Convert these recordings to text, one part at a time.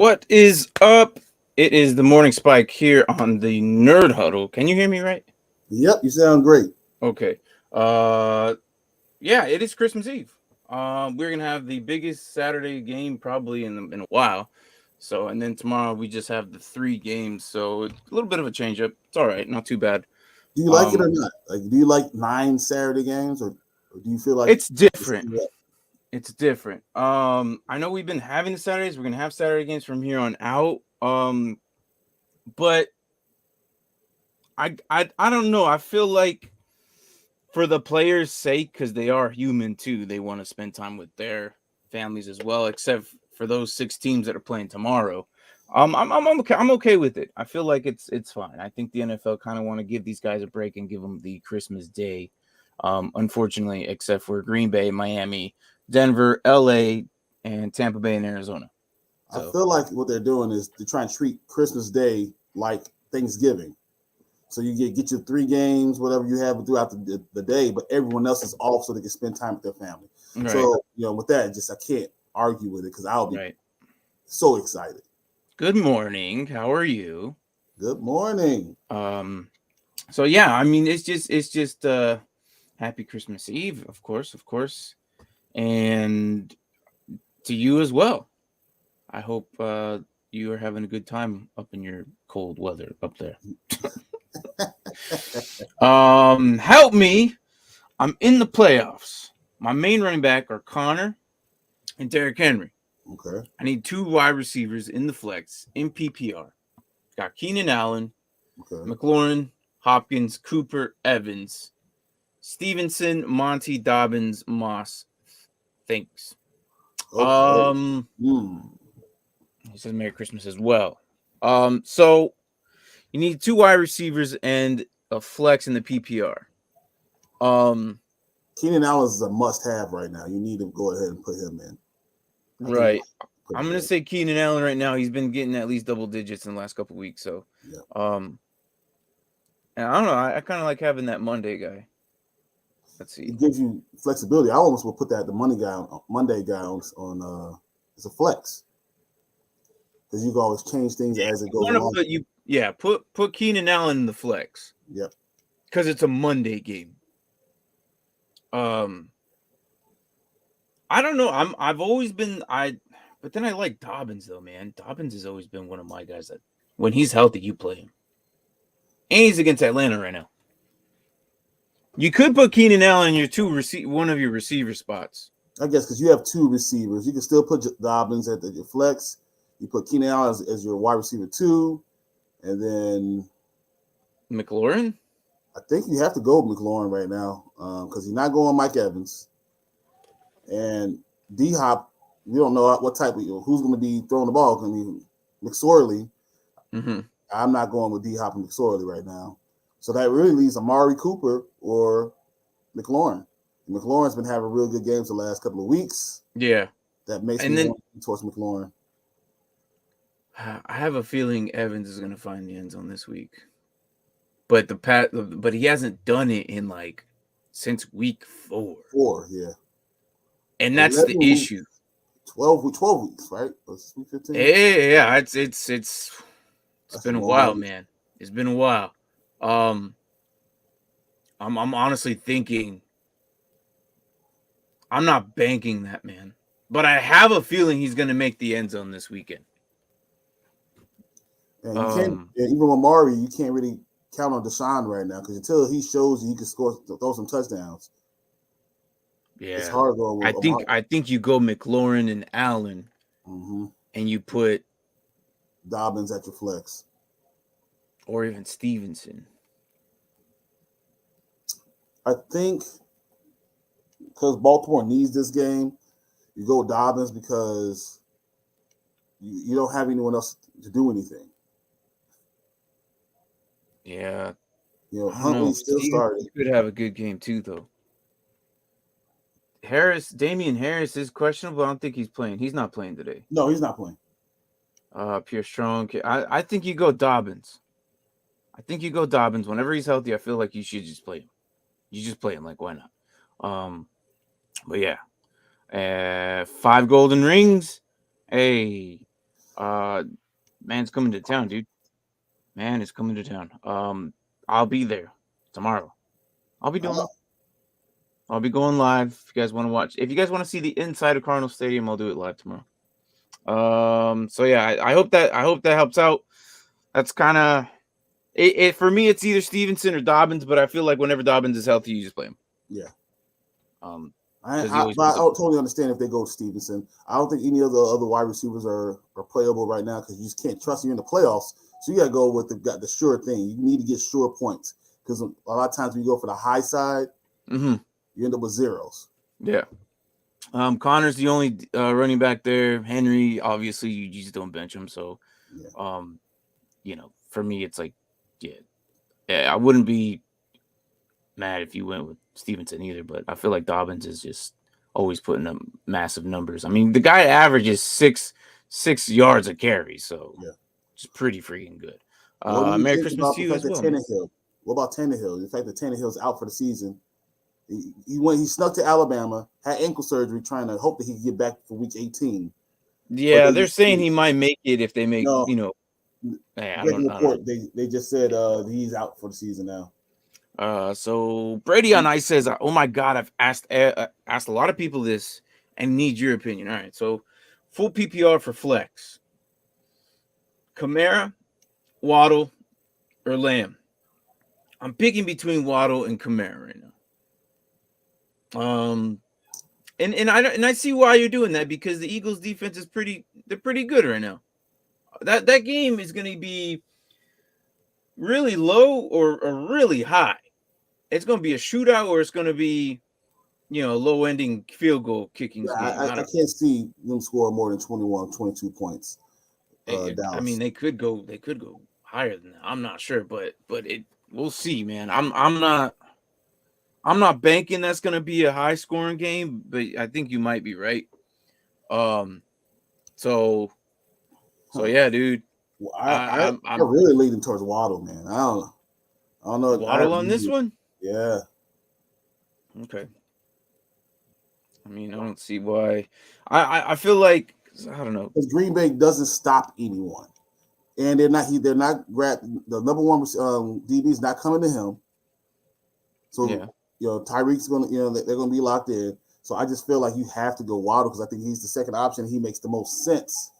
What is up? It is the morning spike here on the Nerd Huddle. Can you hear me right? Yep, you sound great. Okay. Yeah, it is Christmas Eve. We're gonna have the biggest Saturday game probably in a while. So, and then tomorrow we just have the 3 games. So it's a little bit of a change up. It's all right, not too bad. Do you like it or not? Like, do you like 9 Saturday games, or do you feel like It's different. It's different. I know we've been having the Saturdays. We're gonna have Saturday games from here on out. But I don't know. I feel like for the players' sake, because they are human too, they want to spend time with their families as well. Except for those 6 teams that are playing tomorrow. I'm okay. I'm okay with it. I feel like it's fine. I think the NFL kind of want to give these guys a break and give them the Christmas day. Unfortunately, except for Green Bay, Miami, Denver, LA, and Tampa Bay and Arizona. So. I feel like what they're doing is they're trying to treat Christmas Day like Thanksgiving. So you get your 3 games, whatever you have throughout the day, but everyone else is off so they can spend time with their family. Right. So, with that, just I can't argue with it because I'll be so excited. Good morning. How are you? Good morning. So yeah, I mean it's just happy Christmas Eve, of course. And to you as well. I hope you are having a good time up in your cold weather up there. Help me. I'm in the playoffs. My main running back are Connor and Derrick Henry. Okay. I need 2 wide receivers in the flex in PPR. Got Keenan Allen, McLaurin, Hopkins, Cooper, Evans, Stevenson, Monty, Dobbins, Moss. Thanks. Okay. He says Merry Christmas as well. So you need 2 wide receivers and a flex in the PPR. Keenan Allen is a must-have right now. You need to go ahead and put him in. Right. I'm gonna say Keenan Allen right now. He's been getting at least double digits in the last couple of weeks. So, and I don't know. I kind of like having that Monday guy. Let's see. It gives you flexibility. I almost will put that the Monday guy on as a flex because you can always change things as it goes along. Put Keenan Allen in the flex. Yep. Because it's a Monday game. I don't know. I've always been but then I like Dobbins though, man. Dobbins has always been one of my guys that when he's healthy, you play him. And he's against Atlanta right now. You could put Keenan Allen in your one of your receiver spots. I guess because you have 2 receivers. You can still put Dobbins at your flex. You put Keenan Allen as your wide receiver 2. And then McLaurin? I think you have to go with McLaurin right now because he's not going Mike Evans. And D-Hop, we don't know what type of who's going to be throwing the ball. I mean, McSorley. Mm-hmm. I'm not going with D-Hop and McSorley right now. So that really leaves Amari Cooper or McLaurin. And McLaurin's been having real good games the last couple of weeks. Yeah. That makes me want towards McLaurin. I have a feeling Evans is going to find the end zone this week. But but he hasn't done it in since week 4. 4, yeah. And that's the issue. 12 weeks, right? Week 15? Yeah. It's been a while, man. It's been a while. I'm honestly thinking I'm not banking that, man. But I have a feeling he's going to make the end zone this weekend. And you can't, even with Amari, you can't really count on Deshaun right now because until he shows you can throw some touchdowns. Yeah, it's hard going with Amari. I think you go McLaurin and Allen, and you put Dobbins at your flex, or even Stevenson. I think because Baltimore needs this game, you go Dobbins because you don't have anyone else to do anything. Yeah. Huntley still started. He could have a good game too, though. Damian Harris is questionable. I don't think he's playing. He's not playing today. No, he's not playing. Pierre Strong. I think you go Dobbins. Whenever he's healthy, I feel like you should just play him. You just play him. Why not? But yeah. 5 golden rings. Hey. Man's coming to town, dude. Man is coming to town. I'll be there tomorrow. I'll be doing it. I'll be going live if you guys want to watch. If you guys want to see the inside of Cardinal Stadium, I'll do it live tomorrow. So yeah, I hope that helps out. That's kind of it for me. It's either Stevenson or Dobbins, but I feel like whenever Dobbins is healthy, you just play him. Yeah. I totally understand if they go Stevenson. I don't think any of the other wide receivers are playable right now because you just can't trust you in the playoffs. So you got to go with the sure thing. You need to get sure points because a lot of times when you go for the high side, you end up with zeros. Yeah. Connor's the only running back there. Henry, obviously, you just don't bench him. So, for me, it's like, I wouldn't be mad if you went with Stevenson either, but I feel like Dobbins is just always putting up massive numbers. I mean, the guy averages six yards a carry, so it's pretty freaking good. Merry Christmas to you as well. What about Tannehill? The fact that Tannehill's out for the season. He snuck to Alabama, had ankle surgery, trying to hope that he could get back for week 18. Yeah, they're saying he might make it if they make, They just said he's out for the season now. So Brady on Ice says, "Oh my God, I've asked a lot of people this and need your opinion." All right, so full PPR for flex: Kamara, Waddle, or Lamb. I'm picking between Waddle and Kamara right now. And I see why you're doing that because the Eagles' defense is pretty good right now. That game is going to be really low or really high. It's going to be a shootout or it's going to be, low ending field goal kicking game. I can't see them score more than 21, 22 points. I mean, they could go higher than that. I'm not sure, but we'll see, man. I'm not banking that's going to be a high scoring game, but I think you might be right. So yeah, dude. Well, I'm really leaning towards Waddle, man. I don't know. Waddle on this one? Yeah. Okay. I mean, I don't see why. I feel like I don't know. Because Green Bay doesn't stop anyone, and they're not the number one DB is not coming to him. So Tyreek's gonna they're gonna be locked in. So I just feel like you have to go Waddle because I think he's the second option. He makes the most sense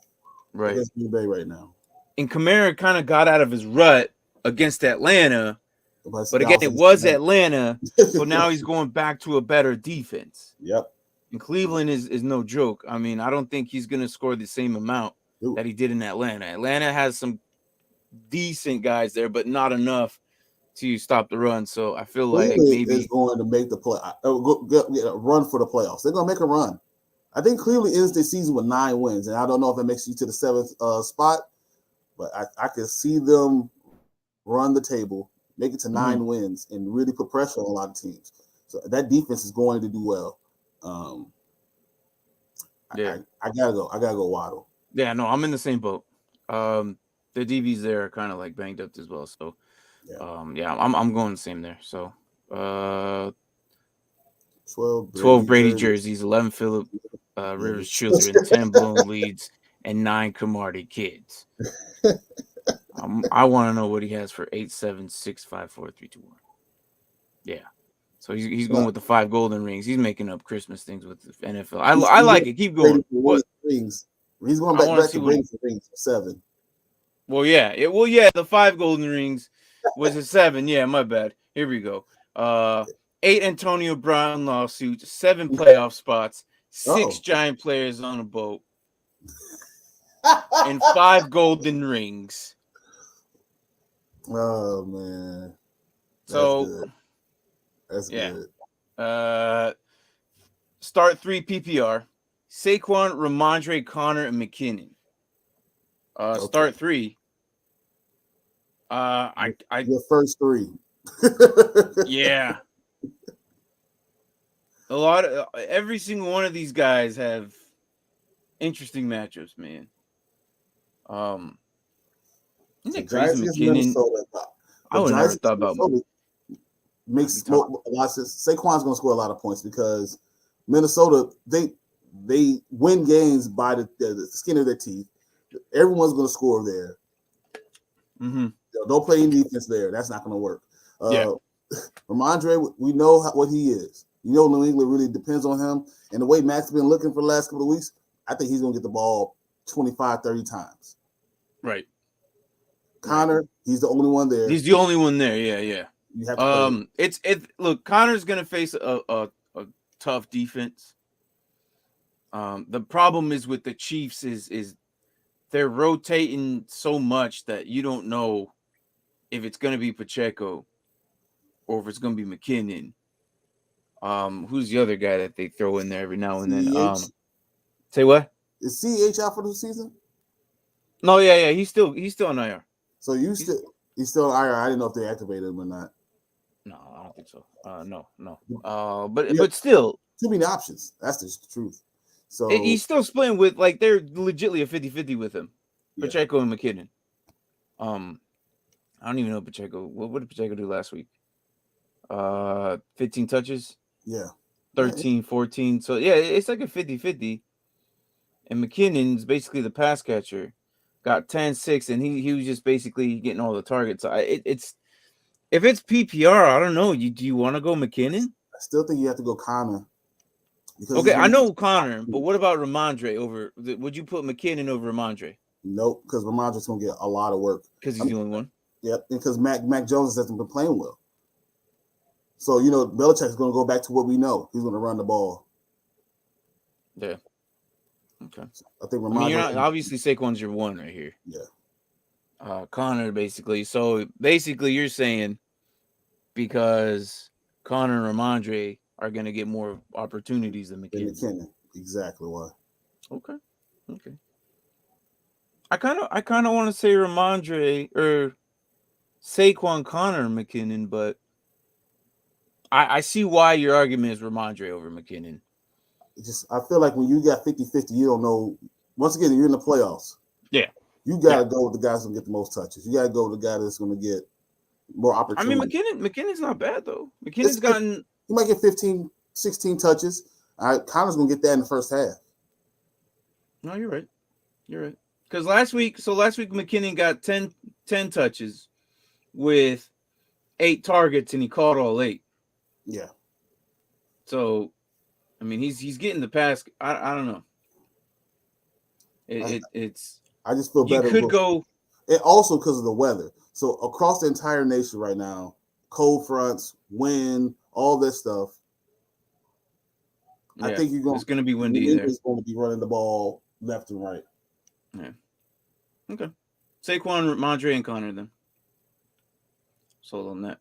against Green Bay right now. And Kamara kind of got out of his rut against Atlanta, but again, it was Atlanta, so now he's going back to a better defense. Yep. And Cleveland is no joke. I mean, I don't think he's going to score the same amount that he did in Atlanta. Atlanta has some decent guys there, but not enough to stop the run. So I feel like maybe is going to make the play run for the playoffs. They're going to make a run. I think Cleveland ends the season with 9 wins, and I don't know if that makes you to the 7th spot, but I can see them run the table, make it to 9 wins, and really put pressure on a lot of teams. So that defense is going to do well. I gotta go Waddle. Yeah, no, I'm in the same boat. The DBs there are kind of like banged up as well. So I'm going the same there. So 12 Brady jerseys, 11 Phillip Rivers children, 10 Bloom leads, and 9 Camardi kids. I want to know what he has for 8, 7, 6, 5, 4, 3, 2, 1. Yeah. So he's going with the 5 golden rings. He's making up Christmas things with the NFL. I like it. Keep going. Rings. He's going back to rings for 7. Well, yeah. The 5 golden rings was a 7. Yeah, my bad. Here we go. 8 Antonio Brown lawsuits, 7 playoff spots, 6 giant players on a boat, and 5 golden rings. Oh man. That's good. Start 3 PPR. Saquon, Ramondre, Connor, and McKinnon. Start 3. Your first 3. Yeah. Every single one of these guys have interesting matchups, man. Isn't it crazy McKinnon? I would never thought about makes Saquon's gonna score a lot of points because Minnesota they win games by the skin of their teeth. Everyone's going to score there. Mm-hmm. Don't play any defense there. That's not going to work. Yeah. Ramondre, we know what he is. You know, New England really depends on him. And the way Matt's been looking for the last couple of weeks, I think he's going to get the ball 25, 30 times. Right. Connor, he's the only one there. He's the only one there. Yeah. You have to look, Connor's going to face a tough defense. The problem is with the Chiefs is they're rotating so much that you don't know if it's going to be Pacheco or if it's going to be McKinnon. Who's the other guy that they throw in there every now and then? Say what? Is CH out for the season? No, yeah. He's still on IR. So he's still on IR. I didn't know if they activated him or not. No, I don't think so. No. But still, too many options. That's the truth. So he's still splitting with, like, they're legitly a 50-50 with him. Yeah. Pacheco and McKinnon. I don't even know Pacheco. What did Pacheco do last week? 15 touches. Yeah. 13, 14. So yeah, it's like a 50-50. And McKinnon's basically the pass catcher. Got 10-6, and he was just basically getting all the targets. It's if it's PPR, I don't know. Do you want to go McKinnon? I still think you have to go Connor. Okay, I know Connor, but what about Ramondre over? Would you put McKinnon over Ramondre? Nope, because Ramondre's gonna get a lot of work. Because he's the only one. Yep, because Mac Jones hasn't been playing well. So Belichick's gonna go back to what we know. He's gonna run the ball. Yeah. Okay. I think Ramondre. You're not, obviously Saquon's your one right here. Yeah. Connor basically. So basically, you're saying because Connor and Ramondre are going to get more opportunities than McKinnon. Exactly why. Okay. I kind of want to say Ramondre or Saquon, Connor, McKinnon, but I see why your argument is Ramondre over McKinnon. I feel like when you got 50-50, you don't know. Once again, you're in the playoffs. Yeah. You gotta go with the guys who get the most touches. You gotta go with the guy that's gonna get more opportunities. I mean, McKinnon's not bad though. McKinnon's gotten. He might get 15, 16 touches. All right, Connor's gonna get that in the first half. No, you're right. Because last week McKinnon got 10 touches with 8 targets, and he caught all 8. Yeah. So, I mean, he's getting the pass. I don't know. It's. I just feel better. You could go. And also because of the weather. So across the entire nation right now, cold fronts, wind, all this stuff. Yeah, I think it's going to be windy there. It's going to be running the ball left and right. Yeah. Okay. Saquon, Ramondre, and Connor then. Sold on that.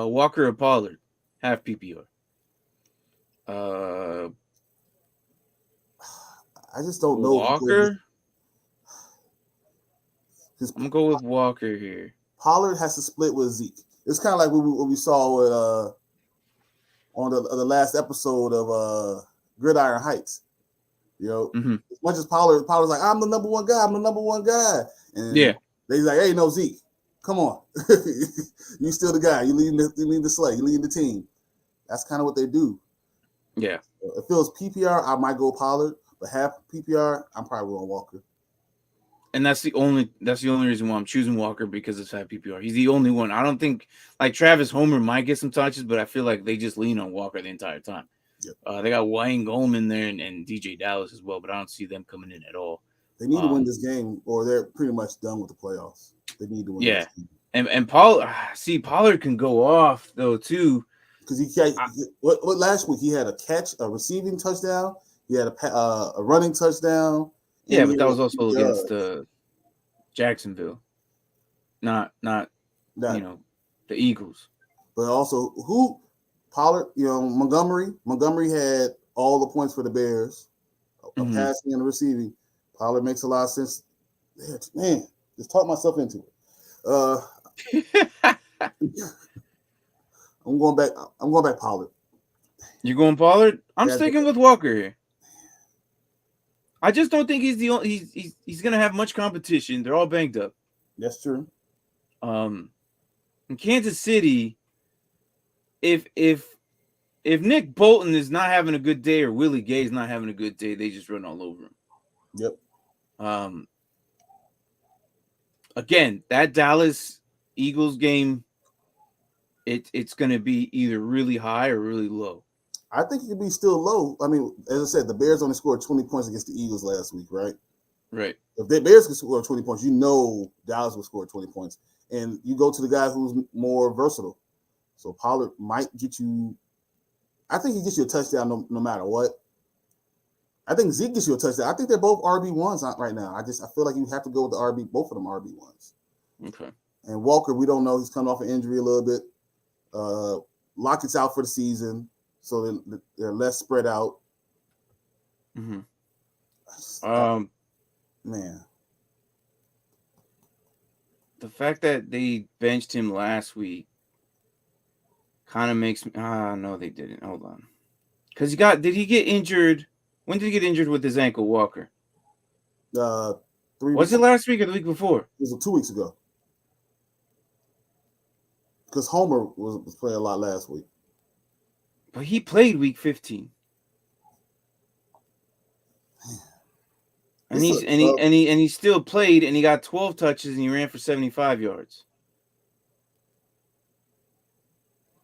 Walker or Pollard, half PPR. I just don't know. Walker. I'm gonna go with Walker here. Pollard has to split with Zeke. It's kind of like what we saw with on the last episode of Gridiron Heights. Mm-hmm. As much as Pollard's like, I'm the number one guy. And they're like, hey, no, Zeke, come on. You still the guy. You lead the sleigh. You lead the team. That's kind of what they do. Yeah. If it was PPR, I might go Pollard, but half PPR, I'm probably going Walker. And that's the only reason why I'm choosing Walker, because it's half PPR. He's the only one. I don't think, like, Travis Homer might get some touches, but I feel like they just lean on Walker the entire time. Yep. They got Wayne Goldman there and DJ Dallas as well, but I don't see them coming in at all. They need to win this game, or they're pretty much done with the playoffs. They need to win this game. And Pollard can go off though too, because what last week he had a receiving touchdown, he had a running touchdown. Yeah, but that was also against Jacksonville, not the Eagles. But also Pollard, Montgomery had all the points for the Bears, passing and receiving. Pollard makes a lot of sense. Man, just talk myself into it. I'm going back Pollard. You going Pollard? I'm sticking with Walker here. I just don't think he's the only. He's gonna have much competition. They're all banged up. That's true. In Kansas City, if Nick Bolton is not having a good day or Willie Gay is not having a good day, they just run all over him. Yep. again, that Dallas Eagles game, it's going to be either really high or really low. I think it could be still low. I mean, as I said, the Bears only scored 20 points against the Eagles last week, right? Right. If the Bears can score 20 points, you know Dallas will score 20 points. And you go to the guy who's more versatile. So Pollard might get you. I think he gets you a touchdown no matter what. I think Zeke gets you a touchdown. I think they're both RB1s right now. I feel like you have to go with both of them RB1s. Okay. And Walker, we don't know. He's coming off an injury a little bit. Lockett's out for the season, so they're less spread out. Mm-hmm. Man. The fact that they benched him last week kind of makes me. No, they didn't. Hold on. Because did he get injured? When did he get injured with his ankle, Walker? 3 Was it last week or the week before? It was 2 weeks ago. Because Homer was playing a lot last week. But he played week 15. And he still played, and he got 12 touches, and he ran for 75 yards.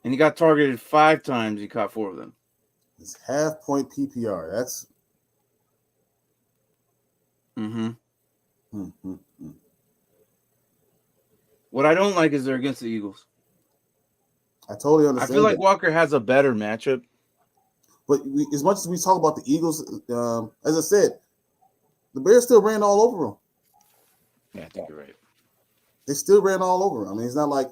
And he got targeted 5 times. He caught 4 of them. It's half-point PPR. That's. What I don't like is they're against the Eagles. I totally understand. I feel like Walker has a better matchup. But as much as we talk about the Eagles, as I said, the Bears still ran all over them. Yeah, I think you're right. They still ran all over them. I mean, it's not like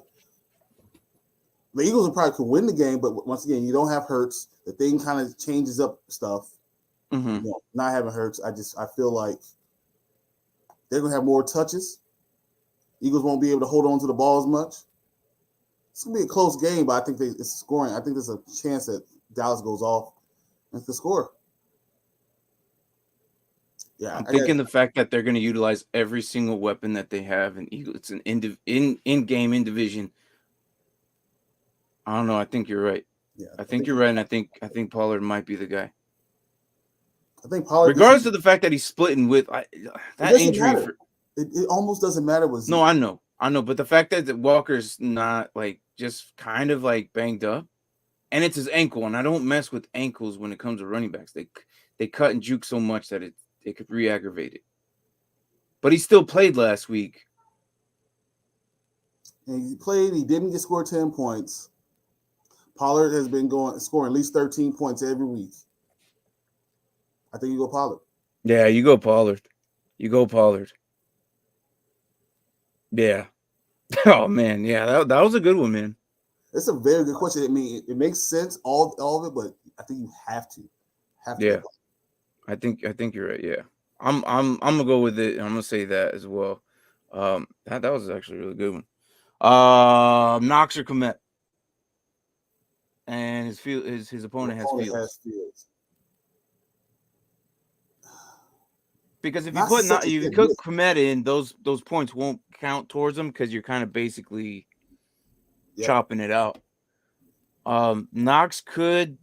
the Eagles probably could win the game, but once again, you don't have Hurts. The thing kind of changes up stuff. Mm-hmm. Not having Hurts, I feel like they're gonna have more touches. Eagles won't be able to hold on to the ball as much. It's gonna be a close game, but I think it's scoring. I think there's a chance that Dallas goes off and can score. Yeah, I'm thinking the fact that they're going to utilize every single weapon that they have in Eagles. It's an in game in division. I don't know. I think you're right. Yeah, I think you're right, and I think Pollard might be the guy. I think Pollard, regardless of the fact that he's splitting with that injury. It almost doesn't matter with Zeke. No, I know, but the fact that Walker's not like just kind of like banged up, and it's his ankle, and I don't mess with ankles when it comes to running backs. They cut and juke so much that it could re-aggravate it. But he still played last week. And he played. He didn't get scored 10 points. Pollard has been scoring at least 13 points every week. I think you go Pollard. Yeah, you go Pollard. Yeah. Oh man, yeah, that was a good one, man. It's a very good question. I mean, it makes sense, all of it, but I think you have to. Yeah. I think you're right. Yeah. I'm gonna go with it. I'm gonna say that as well. That was actually a really good one. Knox or Komet. And his opponent has Fields. Because if you put Komet in, those points won't count towards them because you're kind of basically chopping it out. Knox could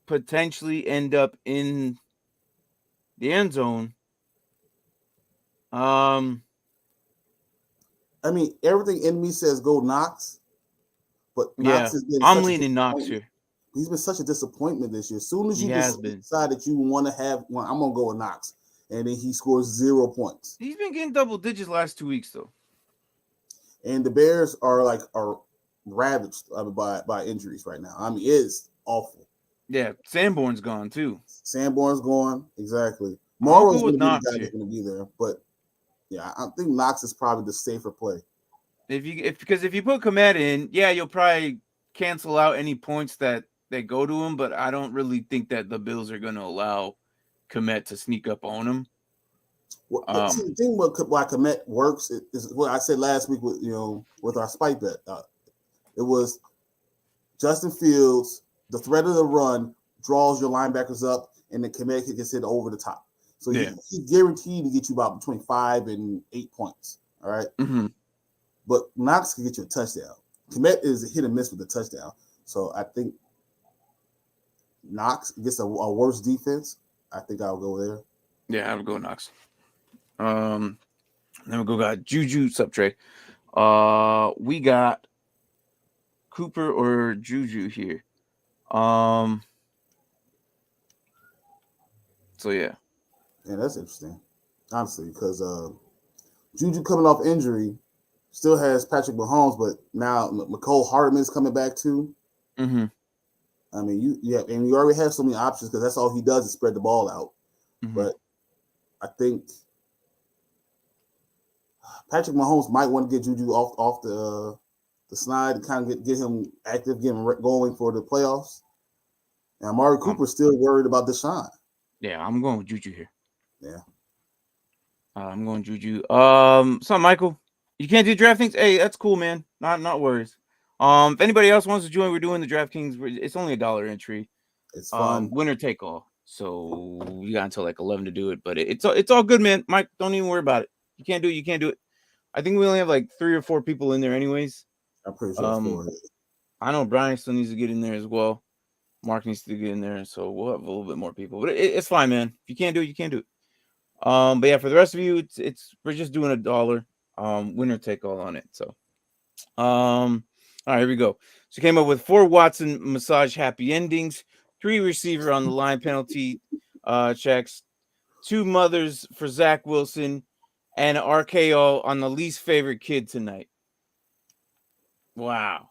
potentially end up in the end zone. I mean, everything in me says go Knox, but Knox has been. I'm leaning Knox here. He's been such a disappointment this year. As soon as you decide that you want to have one, I'm gonna go with Knox, and then he scores 0 points. He's been getting double digits last 2 weeks though. And the Bears are ravaged by injuries right now. I mean, it's awful. Yeah, Sanborn's gone too. Sanborn's gone, exactly. Morrow's going to be the guy that's going to be there, but yeah, I think Knox is probably the safer play. Because if you put Komet in, yeah, you'll probably cancel out any points that go to him, but I don't really think that the Bills are going to allow Komet to sneak up on him. Well, the thing why Komet works is what I said last week with our spike bet. It was Justin Fields, the threat of the run draws your linebackers up, and then Komet gets hit over the top. So he's guaranteed to get you about between 5 and 8 points. All right. Mm-hmm. But Knox can get you a touchdown. Komet is a hit and miss with the touchdown. So I think Knox gets a worse defense. I think I'll go there. Yeah, I would go Knox. Then we got Juju Subtray. We got Cooper or Juju here. So yeah. Yeah, that's interesting. Honestly, because Juju coming off injury still has Patrick Mahomes, but now McCole Hardman's coming back too. Mm-hmm. I mean, you have, and you already have so many options because that's all he does is spread the ball out. Mm-hmm. But I think Patrick Mahomes might want to get Juju off the slide and kind of get him active, get him going for the playoffs. And Amari Cooper's still worried about Deshaun. Yeah, I'm going with Juju here. Yeah. I'm going Juju. So Michael, you can't do DraftKings. Hey, that's cool, man. Not worries. If anybody else wants to join, we're doing the DraftKings. It's only $1 entry. It's fun. Winner take all. So you got until like 11 to do it, but it's all good, man. Mike, don't even worry about it. You can't do it. You can't do it. I think we only have like 3 or 4 people in there, anyways. I'm pretty sure. I know Brian still needs to get in there as well. Mark needs to get in there, so we'll have a little bit more people. But it's fine, man. If you can't do it, you can't do it. But yeah, for the rest of you, we're just doing $1. Winner take all on it. So, all right, here we go. So came up with 4 Watson massage happy endings, 3 receiver on the line penalty checks, 2 mothers for Zach Wilson, and an RKO on the least favorite kid tonight. Wow.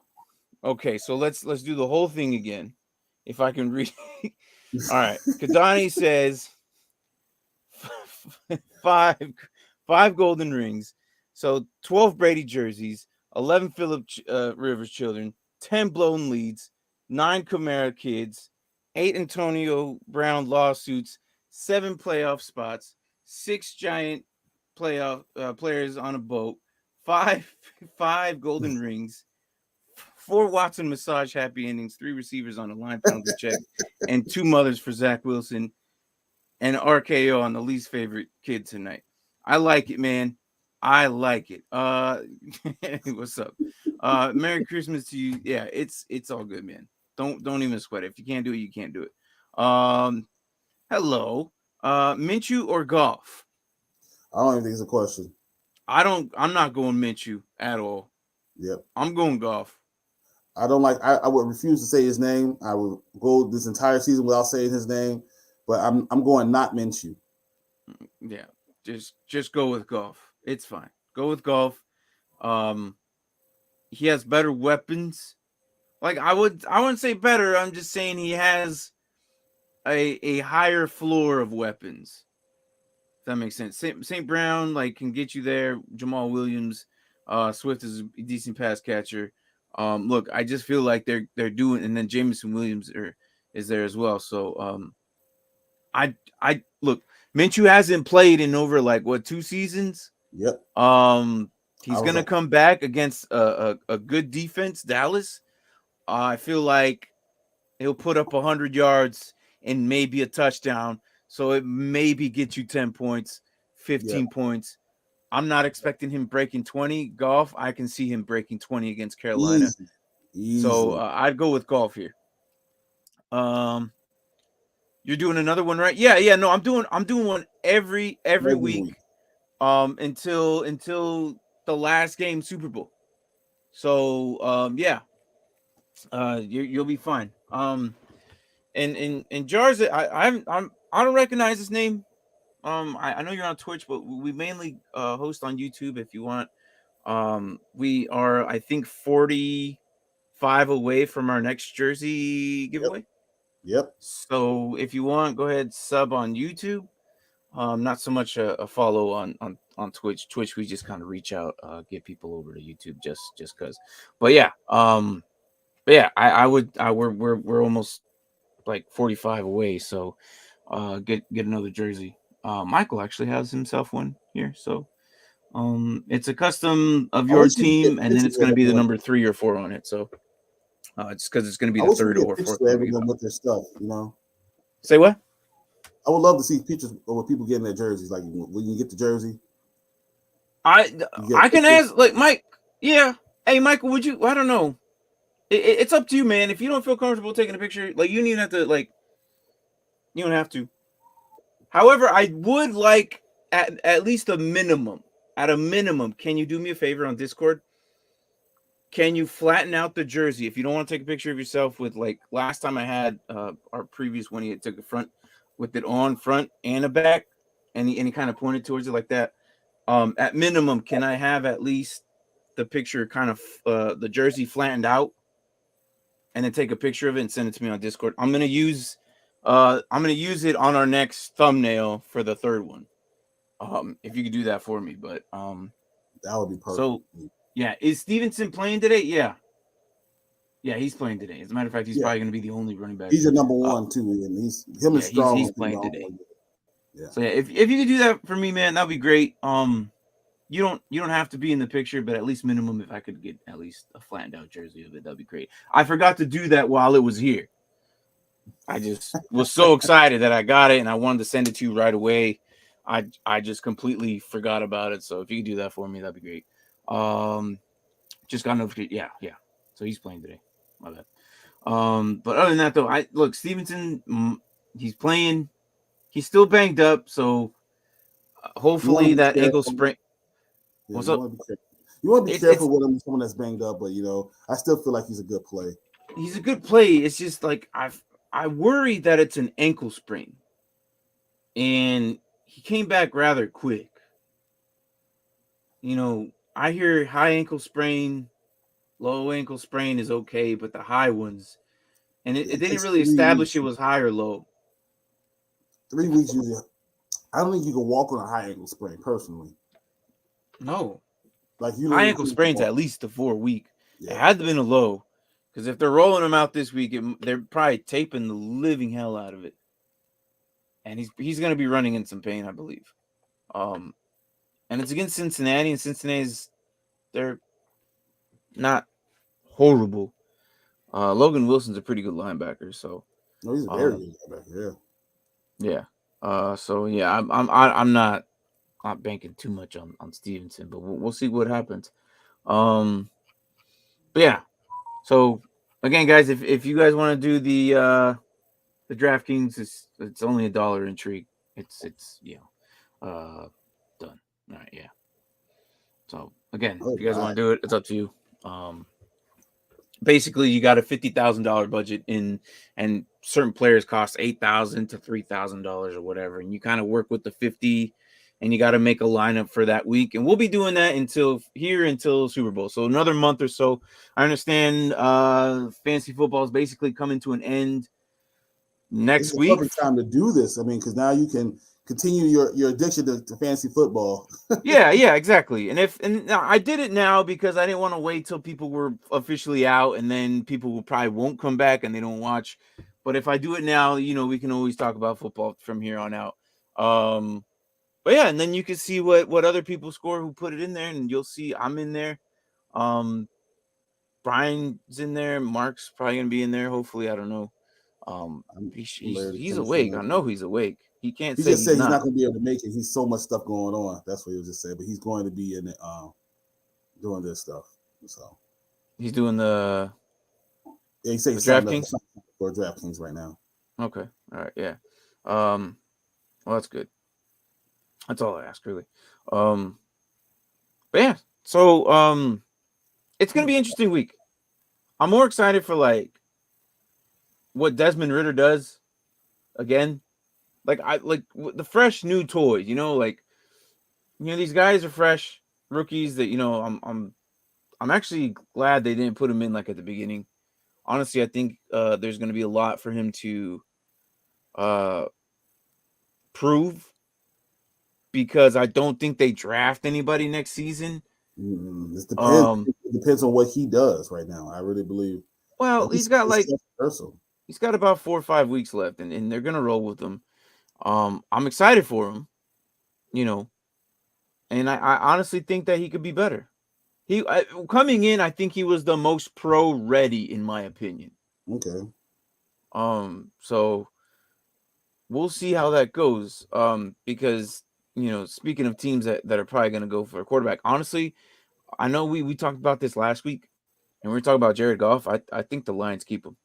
Okay, so let's do the whole thing again. If I can read. All right. Kadani says 5 golden rings. So 12 Brady jerseys, 11 Phillip Rivers children, 10 blown leads, 9 Kamara kids, 8 Antonio Brown lawsuits, 7 playoff spots, 6 giant playoff players on a boat, 5 golden rings, 4 Watson massage happy endings, 3 receivers on a line penalty check, and 2 mothers for Zach Wilson, and RKO on the least favorite kid tonight. I like it, man. I like it. What's up? Merry Christmas to you. Yeah, it's all good, man. Don't even sweat it. If you can't do it, you can't do it. Hello. Minshew or Goff? I don't even think it's a question. I'm not going Minshew at all. Yep. I'm going Goff. I don't like. I would refuse to say his name. I would go this entire season without saying his name. But I'm going not Minshew. Yeah, just go with Goff. It's fine. Go with Goff. He has better weapons. Like I wouldn't say better. I'm just saying he has a higher floor of weapons. If that makes sense. St. Brown can get you there. Jamal Williams, Swift is a decent pass catcher. Look, I just feel like they're doing, and then Jameson Williams is there as well. So I look, Minshew hasn't played in over 2 seasons. Yep. He's gonna come back against a good defense, Dallas. I feel like he'll put up 100 yards and maybe a touchdown. So it maybe get you 10 points, 15 points. I'm not expecting him breaking 20. Goff, I can see him breaking 20 against Carolina. Easy. So I'd go with Goff here. You're doing another one, right? Yeah. No, I'm doing one every week. Until the last game Super Bowl. So yeah. You'll be fine. And Jars, I don't recognize his name. I know you're on Twitch, but we mainly host on YouTube if you want. We are, I think, 45 away from our next jersey giveaway. Yep. So if you want, go ahead, sub on YouTube. Not so much a follow on Twitch. Twitch, we just kind of reach out, get people over to YouTube just because. But yeah, we're almost 45 away. So get another jersey. Michael actually has himself one here. So it's a custom of your team, and then it's going to be the number 3 or 4 on it. So just because it's going to be the 3rd or 4th with their stuff, Say what? I would love to see pictures of people getting their jerseys. Like when you get the jersey, I can ask Mike. Yeah, hey Michael, would you? I don't know. It's up to you, man. If you don't feel comfortable taking a picture, you don't even have to You don't have to. However, I would like at least a minimum at a minimum, can you do me a favor on Discord? Can you flatten out the jersey if you don't want to take a picture of yourself with, like, last time I had our previous one, he had took a front with it on front and a back, and he kind of pointed towards it like that. At minimum, can I have at least the picture kind of the jersey flattened out, and then take a picture of it and send it to me on Discord? I'm gonna use it on our next thumbnail for the third one. If you could do that for me, but that would be perfect. So yeah, is Stevenson playing today? Yeah, he's playing today. As a matter of fact, he's probably going to be the only running back. He's a number one too, and he's Strong. He's playing today. Yeah. So yeah, if you could do that for me, man, that'd be great. You don't have to be in the picture, but at least minimum, if I could get at least a flattened out jersey of it, that'd be great. I forgot to do that while it was here. I just was so excited that I got it, and I wanted to send it to you right away. I just completely forgot about it. So if you could do that for me, that'd be great. Just got notification. Yeah. So he's playing today. My bad. But other than that, though, Stevenson, he's playing. He's still banged up, so hopefully that ankle sprain. Yeah, what's up? You want to be careful with him, someone that's banged up, but I still feel like he's a good play. He's a good play. It's just like I worry that it's an ankle sprain, and he came back rather quick. I hear high ankle sprain, low ankle sprain is okay, but the high ones, and it didn't really establish it was high or low. 3 weeks usually. I don't think you can walk on a high ankle sprain personally. No, like high ankle sprain's at least a 4 week. Yeah. It had to have been a low, because if they're rolling him out this week, they're probably taping the living hell out of it, and he's going to be running in some pain, I believe. And it's against Cincinnati, and Cincinnati's, they're not horrible. Logan Wilson's a pretty good linebacker, so. No, he's a very good linebacker. Yeah. So yeah, I'm not banking too much on Stevenson, but we'll see what happens. But yeah. So again, guys, if you guys want to do the DraftKings, it's only $1 entry. It's done. All right, yeah. So again, if you guys want to do it, it's up to you. Basically, you got a $50,000 budget in, and certain players cost $8,000 to $3,000 or whatever, and you kind of work with the 50, and you got to make a lineup for that week. And we'll be doing that until Super Bowl. So another month or so. I understand fantasy football is basically coming to an end next week. It's a perfect time to do this. I mean, because now you can continue your addiction to fantasy football. yeah, exactly. And I did it now because I didn't want to wait till people were officially out, and then people probably won't come back and they don't watch. But if I do it now, we can always talk about football from here on out. But yeah, and then you can see what other people score who put it in there, and you'll see I'm in there. Brian's in there. Mark's probably gonna be in there. Hopefully, I don't know. He's awake. I know he's awake. He can't say just said he's not going to be able to make it. He's so much stuff going on. That's what he was just saying. But he's going to be in it, doing this stuff. So he's doing the. Yeah, he says DraftKings for DraftKings right now. Okay. All right. Yeah. Well, that's good. That's all I ask, really. But yeah. So it's gonna be an interesting week. I'm more excited for what Desmond Ridder does again. I like the fresh new toys, these guys are fresh rookies that, I'm actually glad they didn't put him in at the beginning. Honestly, I think there's going to be a lot for him to prove, because I don't think they draft anybody next season. It depends on what he does right now. I really believe. Well, he's got about 4 or 5 weeks left, and they're going to roll with him. I'm excited for him, and I honestly think that he could be better. Coming in, I think he was the most pro ready, in my opinion. Okay. So we'll see how that goes. Because, speaking of teams that are probably going to go for a quarterback, honestly, I know we talked about this last week, and we were talking about Jared Goff. I think the Lions keep him.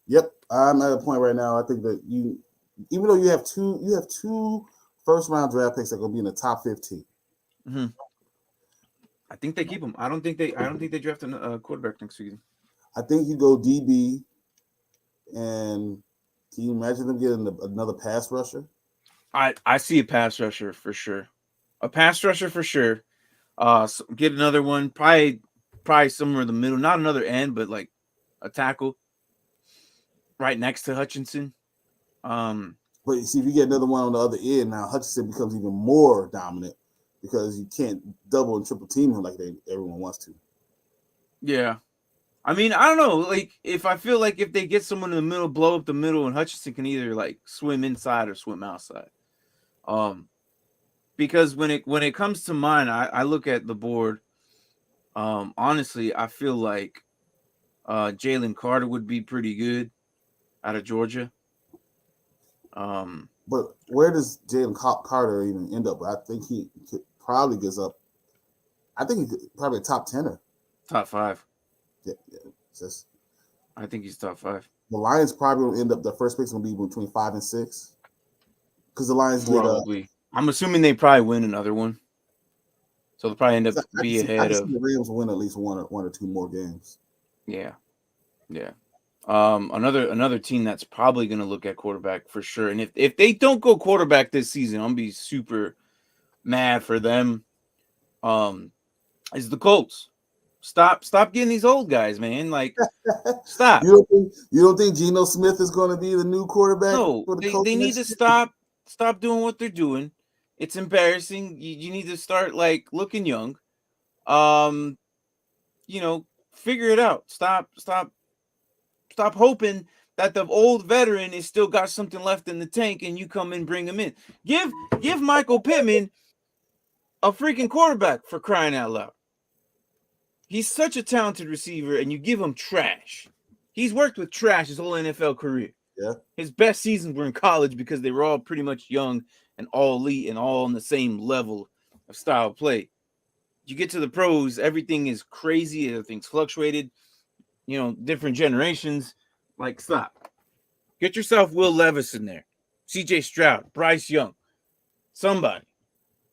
Yep. I'm at a point right now. I think that even though you have two first round draft picks that are going to be in the top 15. Mm-hmm. I think they keep him. I don't think they draft a quarterback next season. I think you go DB, and can you imagine them getting another pass rusher? I see a pass rusher for sure. A pass rusher for sure. So get another one, probably somewhere in the middle, not another end, but like a tackle right next to Hutchinson. But you see, if you get another one on the other end, now Hutchinson becomes even more dominant because you can't double and triple team him like everyone wants to. Yeah. I mean, I don't know. Like, if I feel like if they get someone in the middle, blow up the middle, and Hutchinson can either like swim inside or swim outside. Because when it comes to mine, I look at the board. Honestly, I feel like Jalen Carter would be pretty good out of Georgia. But where does Jalen Carter even end up? I think he probably gets up. I think he's probably a top 10er. Top 5. Yeah. Just, I think he's top 5. The Lions probably will end up, the first pick's going to be between 5 and 6. Because the Lions probably. I'm assuming they probably win another one. So they'll probably end up be ahead of. The Rams will win at least one or two more games. Yeah. Another team that's probably going to look at quarterback for sure. And if they don't go quarterback this season, I'm gonna be super mad for them. Is the Colts. Stop getting these old guys, man. Like, stop. You don't think Geno Smith is going to be the new quarterback? No, they need to stop doing what they're doing. It's embarrassing. You need to start like looking young. Figure it out. Stop hoping that the old veteran is still got something left in the tank and you come and bring him in. Give Michael Pittman a freaking quarterback, for crying out loud. He's such a talented receiver, and you give him trash. He's worked with trash his whole NFL career. Yeah. His best seasons were in college because they were all pretty much young and all elite and all on the same level of style of play. You get to the pros, everything is crazy. Everything's fluctuated. Different generations. Like, stop. Get yourself Will Levis in there. CJ Stroud, Bryce Young, somebody.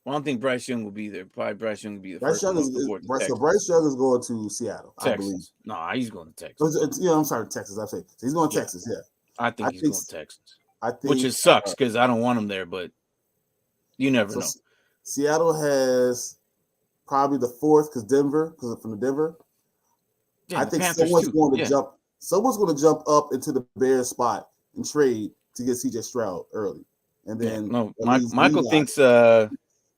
Well, I don't think Bryce Young will be there. Probably Bryce Young will be the Bryce first Young one. So Bryce Young is going to Seattle, Texas. I believe. No, he's going to Texas. I'm sorry, Texas. I say so he's going to Texas. Yeah, I think he's going to Texas. Which sucks because I don't want him there, but you never know. Seattle has probably the 4th because from the Denver. Yeah, I think someone's going to jump. Someone's going to jump up into the Bears spot and trade to get CJ Stroud early, and then Michael thinks.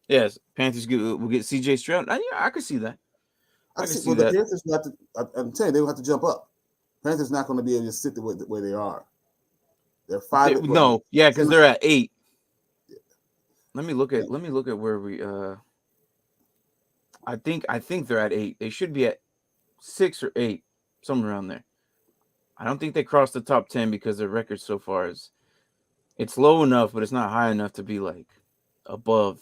Yes, Panthers will get CJ Stroud. Yeah, I could see that. I can see that. The Panthers I'm telling you, they will have to jump up. Panthers not going to be able to sit the way they are. They're 5. Because they're at 8. Yeah. Let me look at where we. I think they're at 8. They should be at 6 or 8, somewhere around there. I don't think they crossed the top 10 because their record so far it's low enough, but it's not high enough to be like above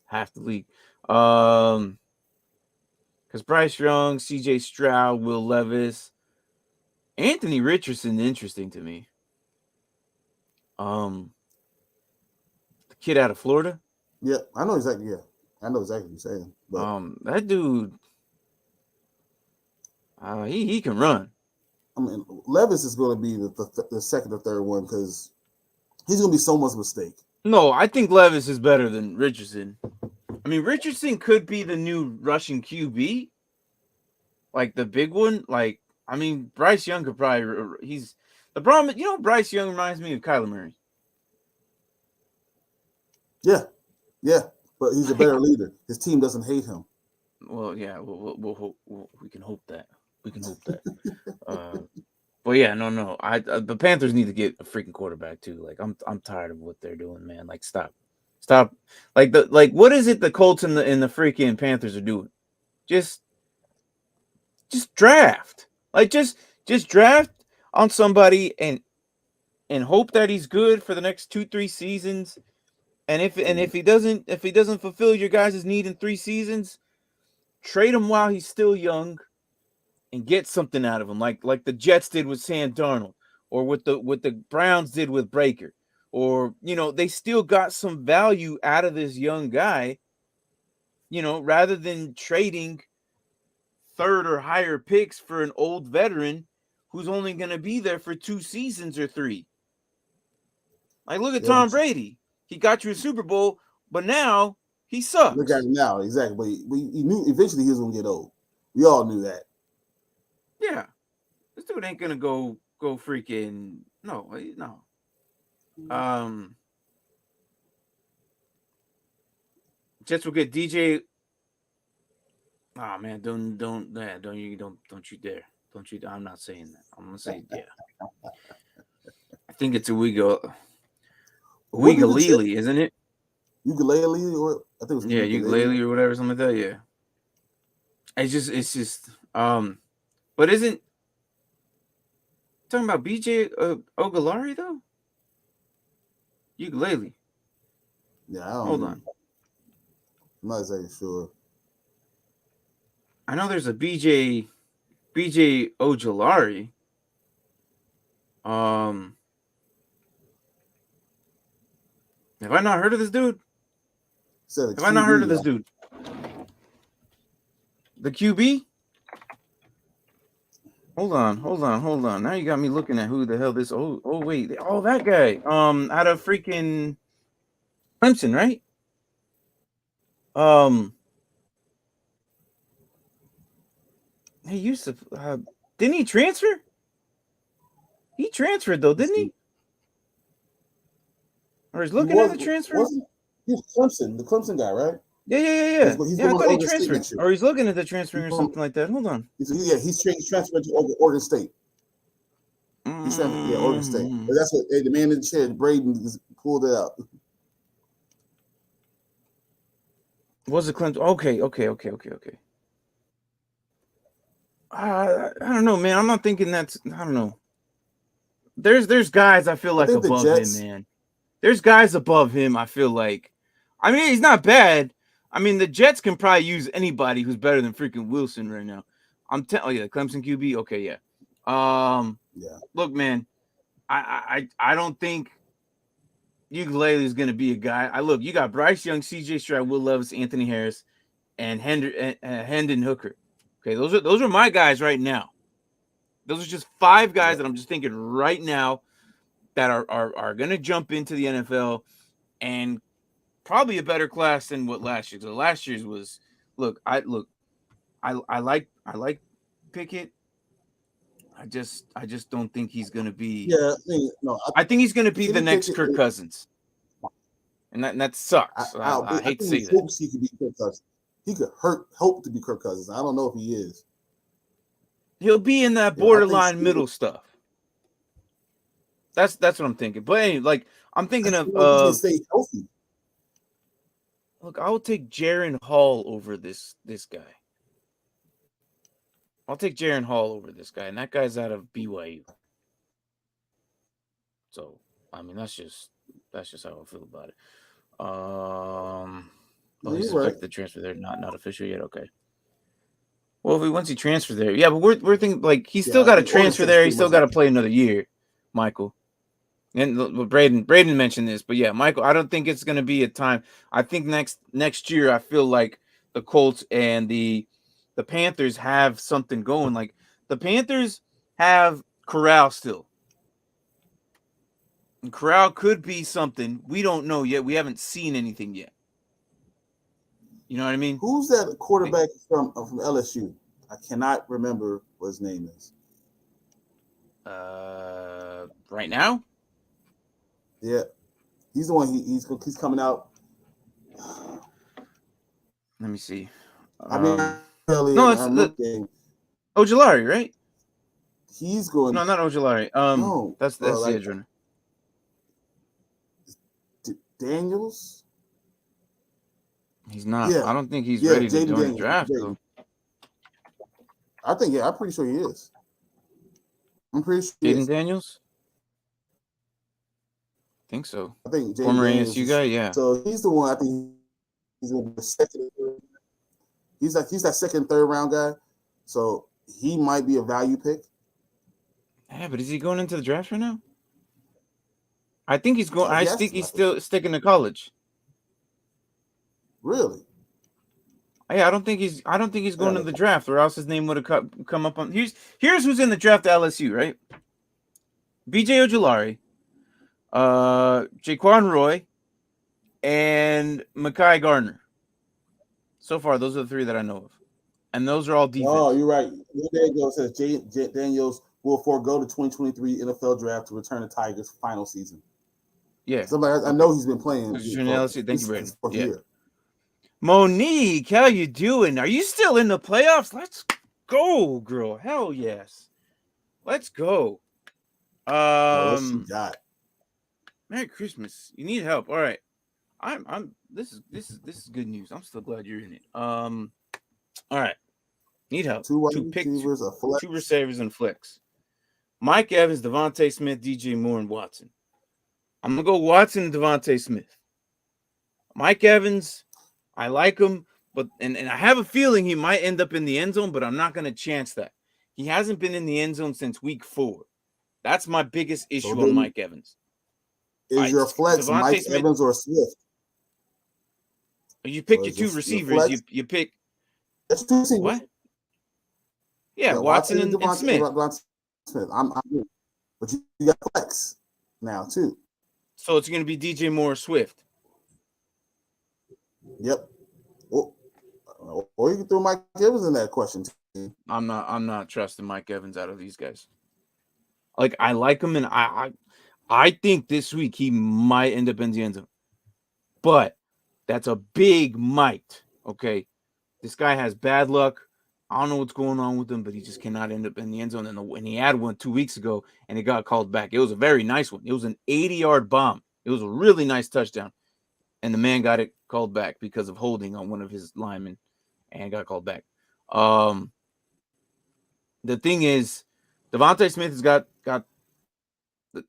half the league. Because Bryce Young, CJ Stroud, Will Levis, Anthony Richardson, interesting to me. The kid out of Florida. Yeah, I know exactly. Yeah, I know exactly what you're saying. But, that dude, he can run. I mean, Levis is going to be the second or third one because he's going to be so much mistake. No, I think Levis is better than Richardson. I mean, Richardson could be the new rushing QB, like the big one. Like, I mean, Bryce Young could probably. He's the problem. Bryce Young reminds me of Kyler Murray. Yeah, but he's a better leader. His team doesn't hate him. Well, yeah, we'll hope. We can hope that. But yeah, no. The Panthers need to get a freaking quarterback too. Like, I'm tired of what they're doing, man. Like, stop. Like what is it the Colts and the freaking Panthers are doing? Just draft. Like, just draft on somebody and hope that he's good for the next 2-3 seasons. And if he doesn't fulfill your guys' need in 3 seasons, trade him while he's still young and get something out of him, like the Jets did with Sam Darnold, or what the Browns did with Breaker, or they still got some value out of this young guy, rather than trading third or higher picks for an old veteran who's only going to be there for 2 seasons or 3. Like, look at Tom Brady. He got you a Super Bowl, but now he sucks. Look at him now, exactly. But he knew eventually he was going to get old. We all knew that. Yeah. This dude ain't going to go freaking no. Jets will get DJ. Oh man, don't you dare. Don't you? I'm not saying that. I'm gonna say yeah. I think it's Uigalele, isn't it? Ukulele, or I think it was ukulele or whatever, something like that. Yeah. It's just but isn't talking about BJ Ogalari though? Ukulele. Yeah, I don't hold know. on. I'm not exactly sure. I know there's a BJ Ojolari. Have I not heard of this dude? Have I not heard of this dude? The QB? Hold on. Now you got me looking at who the hell this wait. Oh, that guy. Out of freaking Clemson, right? He used to didn't he transfer? He transferred though, didn't he? Or he's looking at the transfer? He was Clemson, the Clemson guy, right? Yeah. I thought he transferred. Or he's looking at the transferring or something like that. Hold on. He's transferred to Oregon State. He's transferred, Oregon State. But that's what the man in the chair, Braden, pulled it out. Was it Clemson? Okay. I don't know, man. I'm not thinking I don't know. There's guys I feel like above him, man. There's guys above him, I feel like. I mean, he's not bad. I mean, the Jets can probably use anybody who's better than freaking Wilson right now. Clemson QB. Okay, yeah. Look, man, I don't think Ukulele is gonna be a guy. You got Bryce Young, CJ Stroud, Will Levis, Anthony Harris, and Hendon Hooker. Okay, those are my guys right now. Those are just 5 guys that I'm just thinking right now that are gonna jump into the NFL and probably a better class than what last year's. So last year's was I like Pickett. I just don't think he's gonna be. Yeah, I think he's gonna be the next Kirk Cousins, and that sucks. I hate to say that. He could be Kirk Cousins. He could hope to be Kirk Cousins. I don't know if he is. He'll be in that borderline middle stuff. That's what I'm thinking. But anyway, I'm thinking of stay healthy. Look, I will take Jaren Hall over this guy. I'll take Jaren Hall over this guy, and that guy's out of BYU. So, I mean, that's just how I feel about it. He's right. The transfer there, not official yet. Okay. Well, once he transfers there, yeah, but we're thinking he's still got to transfer there. He's still got to play another year, Michael. And Braden mentioned this, but yeah, Michael, I don't think it's going to be a time. I think next year, I feel like the Colts and the Panthers have something going. Like the Panthers have Corral still. And Corral could be something. We don't know yet. We haven't seen anything yet. You know what I mean? Who's that quarterback from LSU? I cannot remember what his name is. Right now? Yeah. He's the one he's coming out. Let me see. No, it's Ojolari, right? He's going. No, not Ojolari. No, that's the edge runner. Daniels. He's not. Yeah. I don't think he's ready to join the draft. Though. I think. Yeah, I'm pretty sure he is. I'm pretty sure. Jaden Daniels. I think so. I think former ASU guy. Yeah. So he's the one. I think he's the second. He's that second, third round guy. So he might be a value pick. Yeah, but is he going into the draft right now? I think he's going. I think he's still sticking to college. Really? Hey, I don't think he's going to the draft, or else his name would have come up on. Here's who's in the draft at LSU, right? B.J. Ojulari, Jaquan Roy, and Mekhi Gardner. So far, those are the three that I know of, and those are all defense. Oh, you're right. There you go. It says J. Daniels will forego the 2023 NFL draft to return to Tigers' final season. Yeah, somebody I know he's been playing. Thank you, Brandon. Yeah. Year. Monique, how you doing? Are you still in the playoffs? Let's go, girl. Hell yes. Let's go. What she got? Merry Christmas. You need help. All right. This is good news. I'm still glad you're in it. All right. Need help. Two receivers and flex. Mike Evans, Devontae Smith, DJ Moore, and Watson. I'm gonna go Watson and Devontae Smith. Mike Evans, I like him, but and I have a feeling he might end up in the end zone, but I'm not gonna chance that. He hasn't been in the end zone since week 4. That's my biggest issue on Mike Evans. Is your flex Devontae Mike Smith, Evans or Swift? You pick your two receivers. You pick. That's two receivers. What? Yeah, Watson and Smith. Smith. I'm but you got flex now too. So it's going to be DJ Moore, Swift. Yep. Or you can throw Mike Evans in that question too. I'm not trusting Mike Evans out of these guys. Like, I like him, and I think this week he might end up in the end zone. But that's a big might. Okay, this guy has bad luck. I don't know what's going on with him, but he just cannot end up in the end zone. And he had one 2 weeks ago, and it got called back. It was a very nice one. It was an 80-yard bomb. It was a really nice touchdown. And the man got it called back because of holding on one of his linemen, and got called back. The thing is, Devontae Smith has got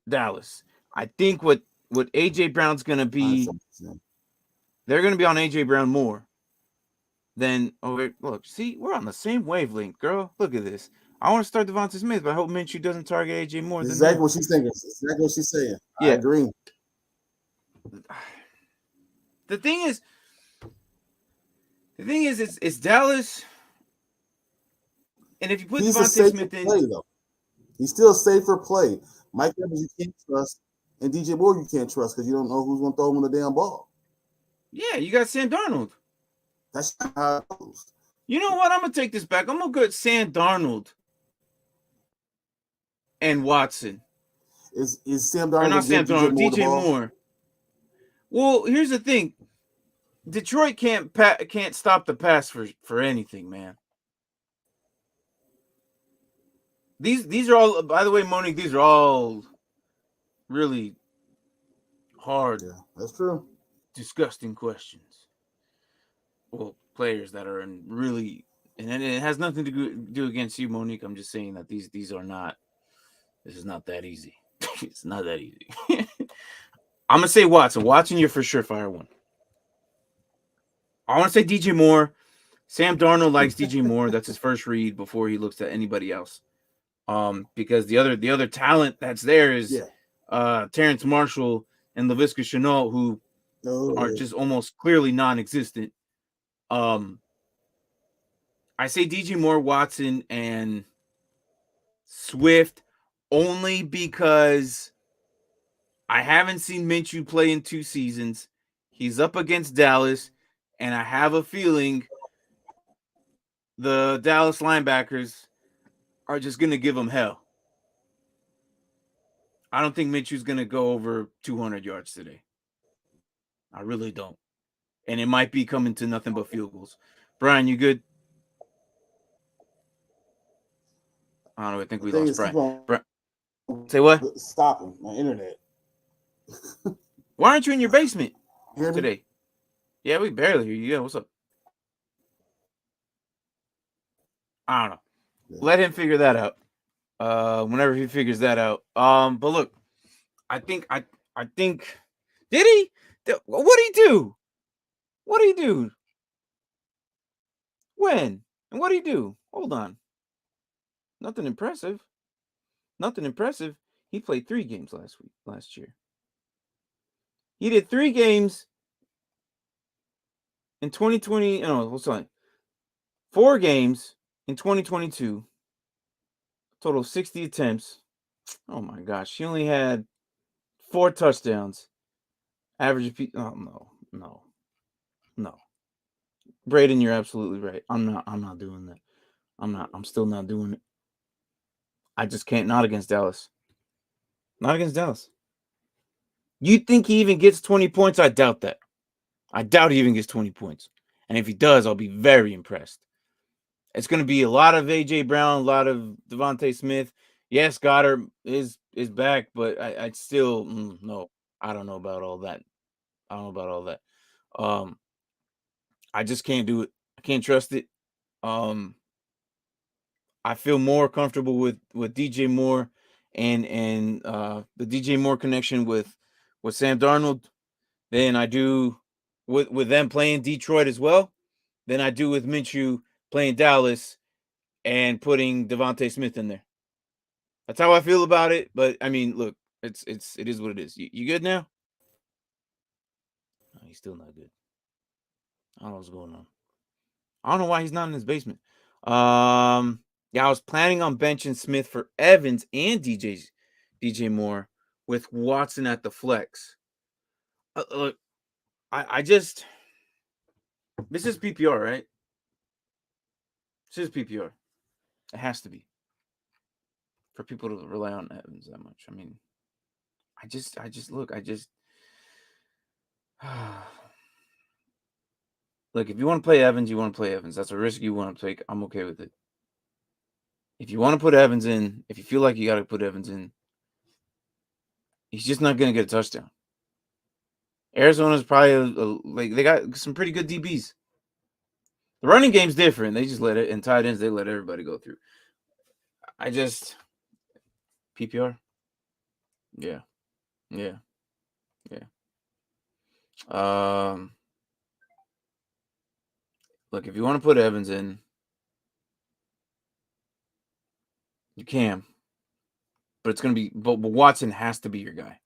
Dallas. I think what A.J. Brown's going to be, they're going to be on A.J. Brown more. Then, look, see, we're on the same wavelength, girl. Look at this. I want to start Devontae Smith, but I hope Minshew doesn't target AJ more. Exactly what she's thinking. Exactly what she's saying. Yeah. I agree. The thing is, it's Dallas. And if you put Devontae Smith in, he's still safe for play. Mike Evans you can't trust, and DJ Moore you can't trust because you don't know who's going to throw him the damn ball. Yeah, you got Sam Darnold. That's how it goes. You know what? I'm going to take this back. I'm going to go Sam Darnold and Watson. Is Sam Darnold? Or not Sam Darnold, DJ Moore. Well, here's the thing. Detroit can't stop the pass for anything, man. These are all, by the way, Monique, these are all really hard. Yeah, that's true. Disgusting questions. Well, players that are in really, and it has nothing to do against you, Monique. I'm just saying that these are not. This is not that easy. It's not that easy. I'm gonna say Watson. Watson, you're for sure fire one. I want to say DJ Moore. Sam Darnold likes DJ Moore. That's his first read before he looks at anybody else. Because the other talent that's there is Terrence Marshall and Laviska Shenault, who are just almost clearly non-existent. I say DJ Moore, Watson, and Swift only because I haven't seen Minshew play in 2 seasons. He's up against Dallas, and I have a feeling the Dallas linebackers are just going to give him hell. I don't think Minshew's going to go over 200 yards today. I really don't. And it might be coming to nothing but field goals. Brian, you good? I don't know. I think we lost Brian. Say what? Stop him. My internet. Why aren't you in your basement today? Yeah, we barely hear you. Yeah, what's up? I don't know. Yeah. Let him figure that out. Whenever he figures that out. But look, I think did he? What did he do? What did he do? When? And what did he do? Hold on. Nothing impressive. He played 3 games last year. He did 3 games in 2020. No, what's on? 4 games in 2022, total of 60 attempts. Oh my gosh, she only had 4 touchdowns. Average. Oh no. Braden, you're absolutely right. I'm not doing that. I'm still not doing it. I just can't. Not against Dallas. Not against Dallas. You think he even gets 20 points? I doubt that. I doubt he even gets 20 points. And if he does, I'll be very impressed. It's going to be a lot of A.J. Brown, a lot of Devontae Smith. Yes, Goddard is back, but I still no. I don't know about all that. I just can't do it. I can't trust it. I feel more comfortable with DJ Moore and the DJ Moore connection with Sam Darnold than I do with them playing Detroit as well, than I do with Minshew playing Dallas and putting Devontae Smith in there. That's how I feel about it. But I mean, look, it is what it is. You good now? No, he's still not good. I don't know what's going on. I don't know why he's not in his basement. Yeah, I was planning on benching Smith for Evans and DJ Moore with Watson at the flex. Look, I just this is PPR, right? This is PPR. It has to be for people to rely on Evans that much. I mean, I just look. Look, if you want to play Evans, you want to play Evans. That's a risk you want to take. I'm okay with it. If you want to put Evans in, if you feel like you got to put Evans in, he's just not going to get a touchdown. Arizona's probably like they got some pretty good DBs. The running game's different. They just let it, and tight ends, they let everybody go through. I just PPR. Yeah. Look, if you want to put Evans in, you can. But it's gonna be but Watson has to be your guy.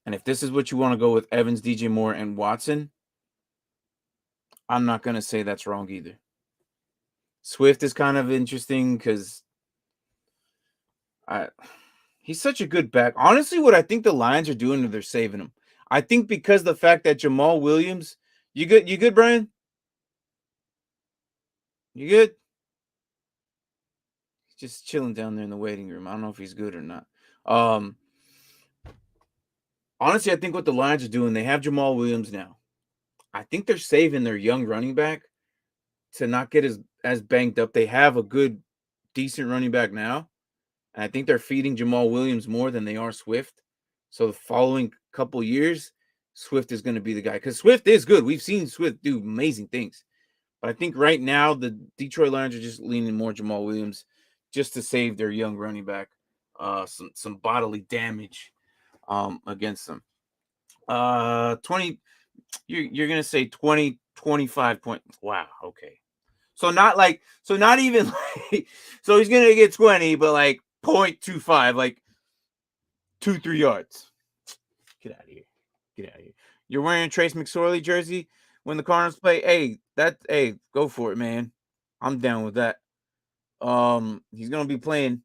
And if this is what you want to go with Evans, DJ Moore, and Watson, I'm not gonna say that's wrong either. Swift is kind of interesting because he's such a good back. Honestly, what I think the Lions are doing is they're saving him. I think because the fact that Jamal Williams, you good, Brian? You good? He's just chilling down there in the waiting room. I don't know if he's good or not. Honestly, I think what the Lions are doing, they have Jamal Williams now. I think they're saving their young running back to not get as banged up. They have a good, decent running back now. And I think they're feeding Jamal Williams more than they are Swift. So the following couple years, Swift is going to be the guy. Because Swift is good. We've seen Swift do amazing things. But I think right now the Detroit Lions are just leaning more Jamal Williams just to save their young running back some bodily damage against them. 20 you're going to say 20 25 points. Wow, okay. So not even like so he's going to get 20 but like 0.25 like 2-3 yards. Get out of here. You're wearing a Trace McSorley jersey when the Cardinals play. Hey, go for it, man. I'm down with that. He's gonna be playing.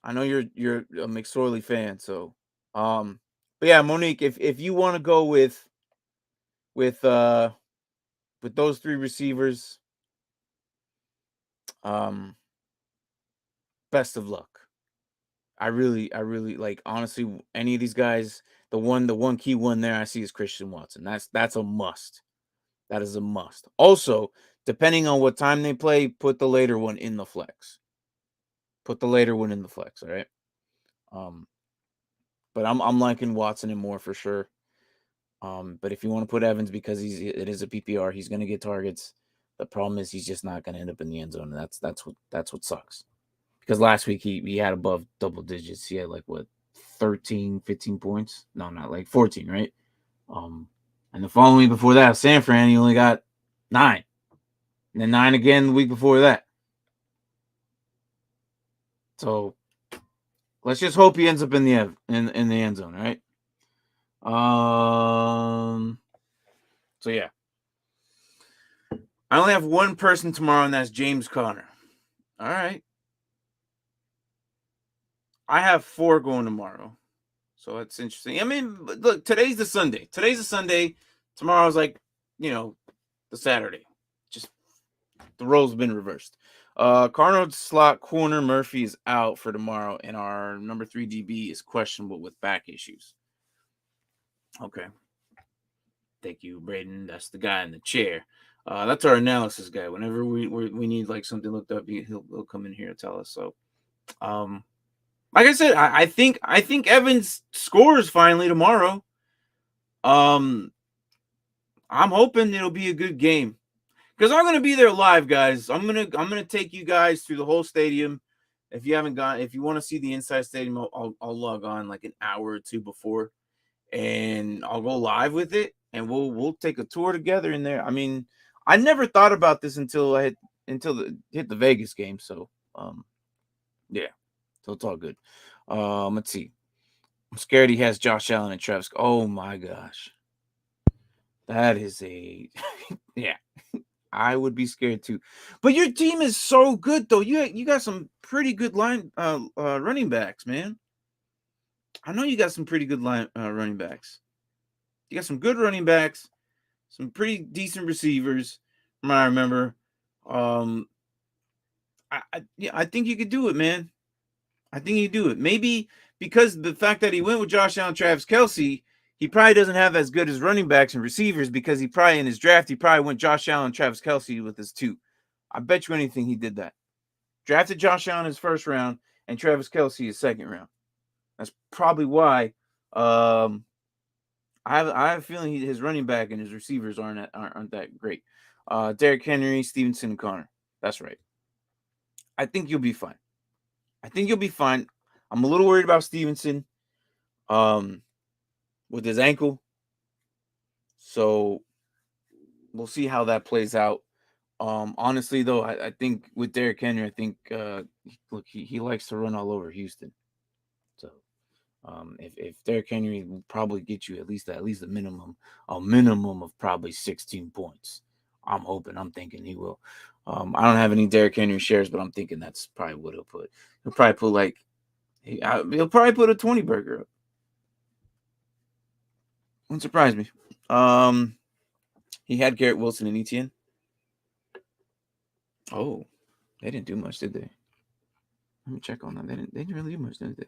I know you're a McSorley fan, so but yeah, Monique, if you want to go with those 3 receivers, best of luck. I really like honestly any of these guys. The one key one there I see is Christian Watson. That's a must. That is a must. Also, depending on what time they play, put the later one in the flex. All right? But I'm liking Watson and Moore for sure. But if you want to put Evans because it is a PPR, he's going to get targets. The problem is he's just not going to end up in the end zone. And that's what sucks. Because last week he had above double digits. He had like what 13, 15 points. No, not like 14, right? And the following week before that, San Fran, he only got 9. And then 9 again the week before that. So let's just hope he ends up in the end zone, right? So yeah. I only have one person tomorrow, and that's James Conner. All right. I have 4 going tomorrow. So that's interesting. I mean, look, today's the Sunday. Tomorrow's like, the Saturday. Just the roles have been reversed. Cardinals slot corner Murphy is out for tomorrow, and our number 3 DB is questionable with back issues. Okay. Thank you, Braden. That's the guy in the chair. That's our analysis guy. Whenever we need like something looked up, he'll come in here and tell us. So, like I said, I think Evans scores finally tomorrow. I'm hoping it'll be a good game because I'm gonna be there live, guys. I'm gonna take you guys through the whole stadium. If you want to see the inside stadium, I'll log on like an hour or two before, and I'll go live with it, and we'll take a tour together in there. I mean, I never thought about this until hit the Vegas game. So, yeah, so it's all good. Let's see. I'm scared he has Josh Allen and Travis. Oh my gosh. That is a yeah. I would be scared too. But your team is so good though. You got some pretty good running backs, man. I know you got some pretty good running backs. You got some good running backs, some pretty decent receivers. From what I remember. I think you could do it, man. I think you do it. Maybe because the fact that he went with Josh Allen, Travis Kelce, he probably doesn't have as good as running backs and receivers because he probably in his draft, he probably went Josh Allen, Travis Kelce with his 2. I bet you anything he did that. Drafted Josh Allen his first round and Travis Kelce his second round. That's probably why I have a feeling his running back and his receivers aren't that great. Derrick Henry, Stevenson, and Connor. That's right. I think you'll be fine. I'm a little worried about Stevenson with his ankle. So we'll see how that plays out. Honestly, though, I think with Derrick Henry, I think look, he likes to run all over Houston. So if Derrick Henry will probably get you at least a minimum of probably 16 points. I'm thinking he will. I don't have any Derrick Henry shares, but I'm thinking that's probably what he'll put. He'll probably put like he'll probably put a 20 burger up. Wouldn't surprise me. He had Garrett Wilson and Etienne. Oh, they didn't do much, did they? Let me check on that. They didn't really do much, did they?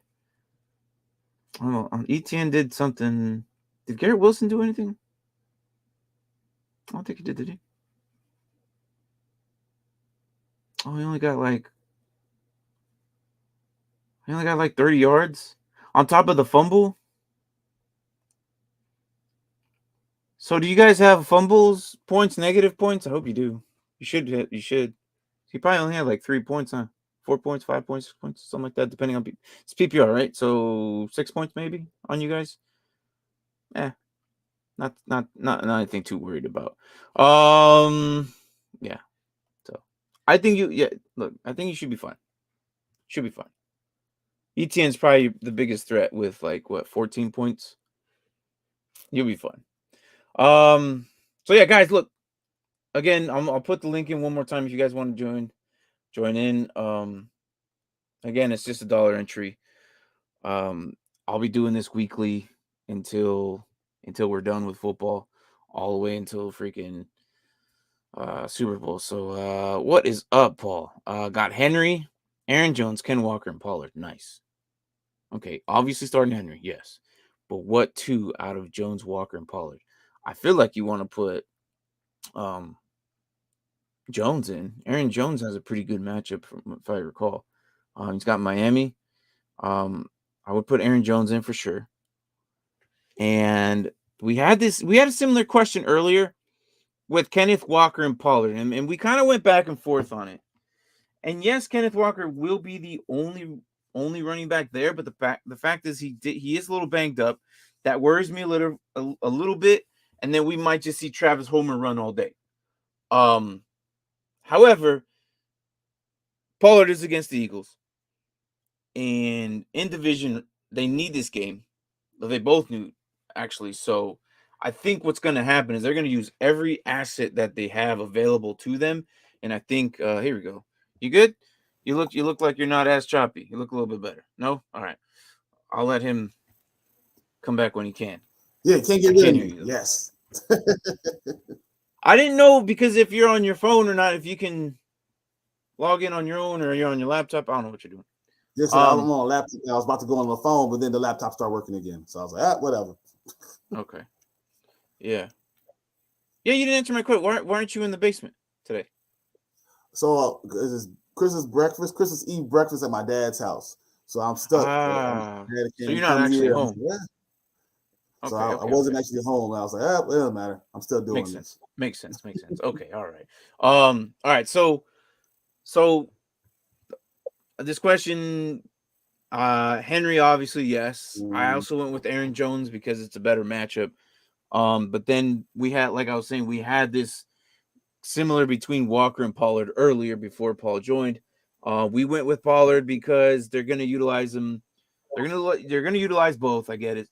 Oh, Etienne did something. Did Garrett Wilson do anything? I don't think he did he? Oh, he only got like 30 yards on top of the fumble. So do you guys have fumbles, points, negative points? I hope you do. You should. He probably only had like 3 points, huh? 4 points, 5 points, 6 points, something like that, depending on it's PPR, right? So 6 points maybe on you guys. Not anything too worried about. Yeah. So I think I think you should be fine. Should be fine. Etienne's probably the biggest threat with 14 points. You'll be fine. So yeah, guys, look. Again, I'll put the link in one more time if you guys want to join in. Again, it's just $1 entry. I'll be doing this weekly until we're done with football, all the way until freaking Super Bowl. So what is up, Paul? Got Henry, Aaron Jones, Ken Walker, and Pollard. Nice. Okay, obviously starting Henry, yes. But what 2 out of Jones, Walker, and Pollard? I feel like you want to put Jones in. Aaron Jones has a pretty good matchup, if I recall. He's got Miami. I would put Aaron Jones in for sure. And we had a similar question earlier with Kenneth Walker and Pollard, and we kind of went back and forth on it. And yes, Kenneth Walker will be the only running back there, but the fact is he is a little banged up. That worries me a little bit, and then we might just see Travis Homer run all day. However, Pollard is against the Eagles, and in division they need this game. They both knew, actually. So I think what's going to happen is they're going to use every asset that they have available to them. And I think here we go. You good? You look like you're not as choppy. You look a little bit better. No? All right. I'll let him come back when he can. Yeah, can't get rid of me. Yes. I didn't know because if you're on your phone or not, if you can log in on your own or you're on your laptop. I don't know what you're doing. Yes, sir, I'm on a laptop. I was about to go on the phone, but then the laptop started working again. So I was like, whatever. Okay. Yeah. Yeah, you didn't answer my question. Why aren't you in the basement today? So it's Christmas Eve breakfast at my dad's house. So I'm stuck. So you're not actually home. Yeah. Okay, so I wasn't actually home. I was like, it doesn't matter. I'm still doing this. Makes sense. Okay, all right. All right. So this question, Henry, obviously, yes. I also went with Aaron Jones because it's a better matchup. But then we had, like I was saying, we had this similar between Walker and Pollard earlier before Paul joined. We went with Pollard because they're going to utilize him. They're going to utilize both. I get it.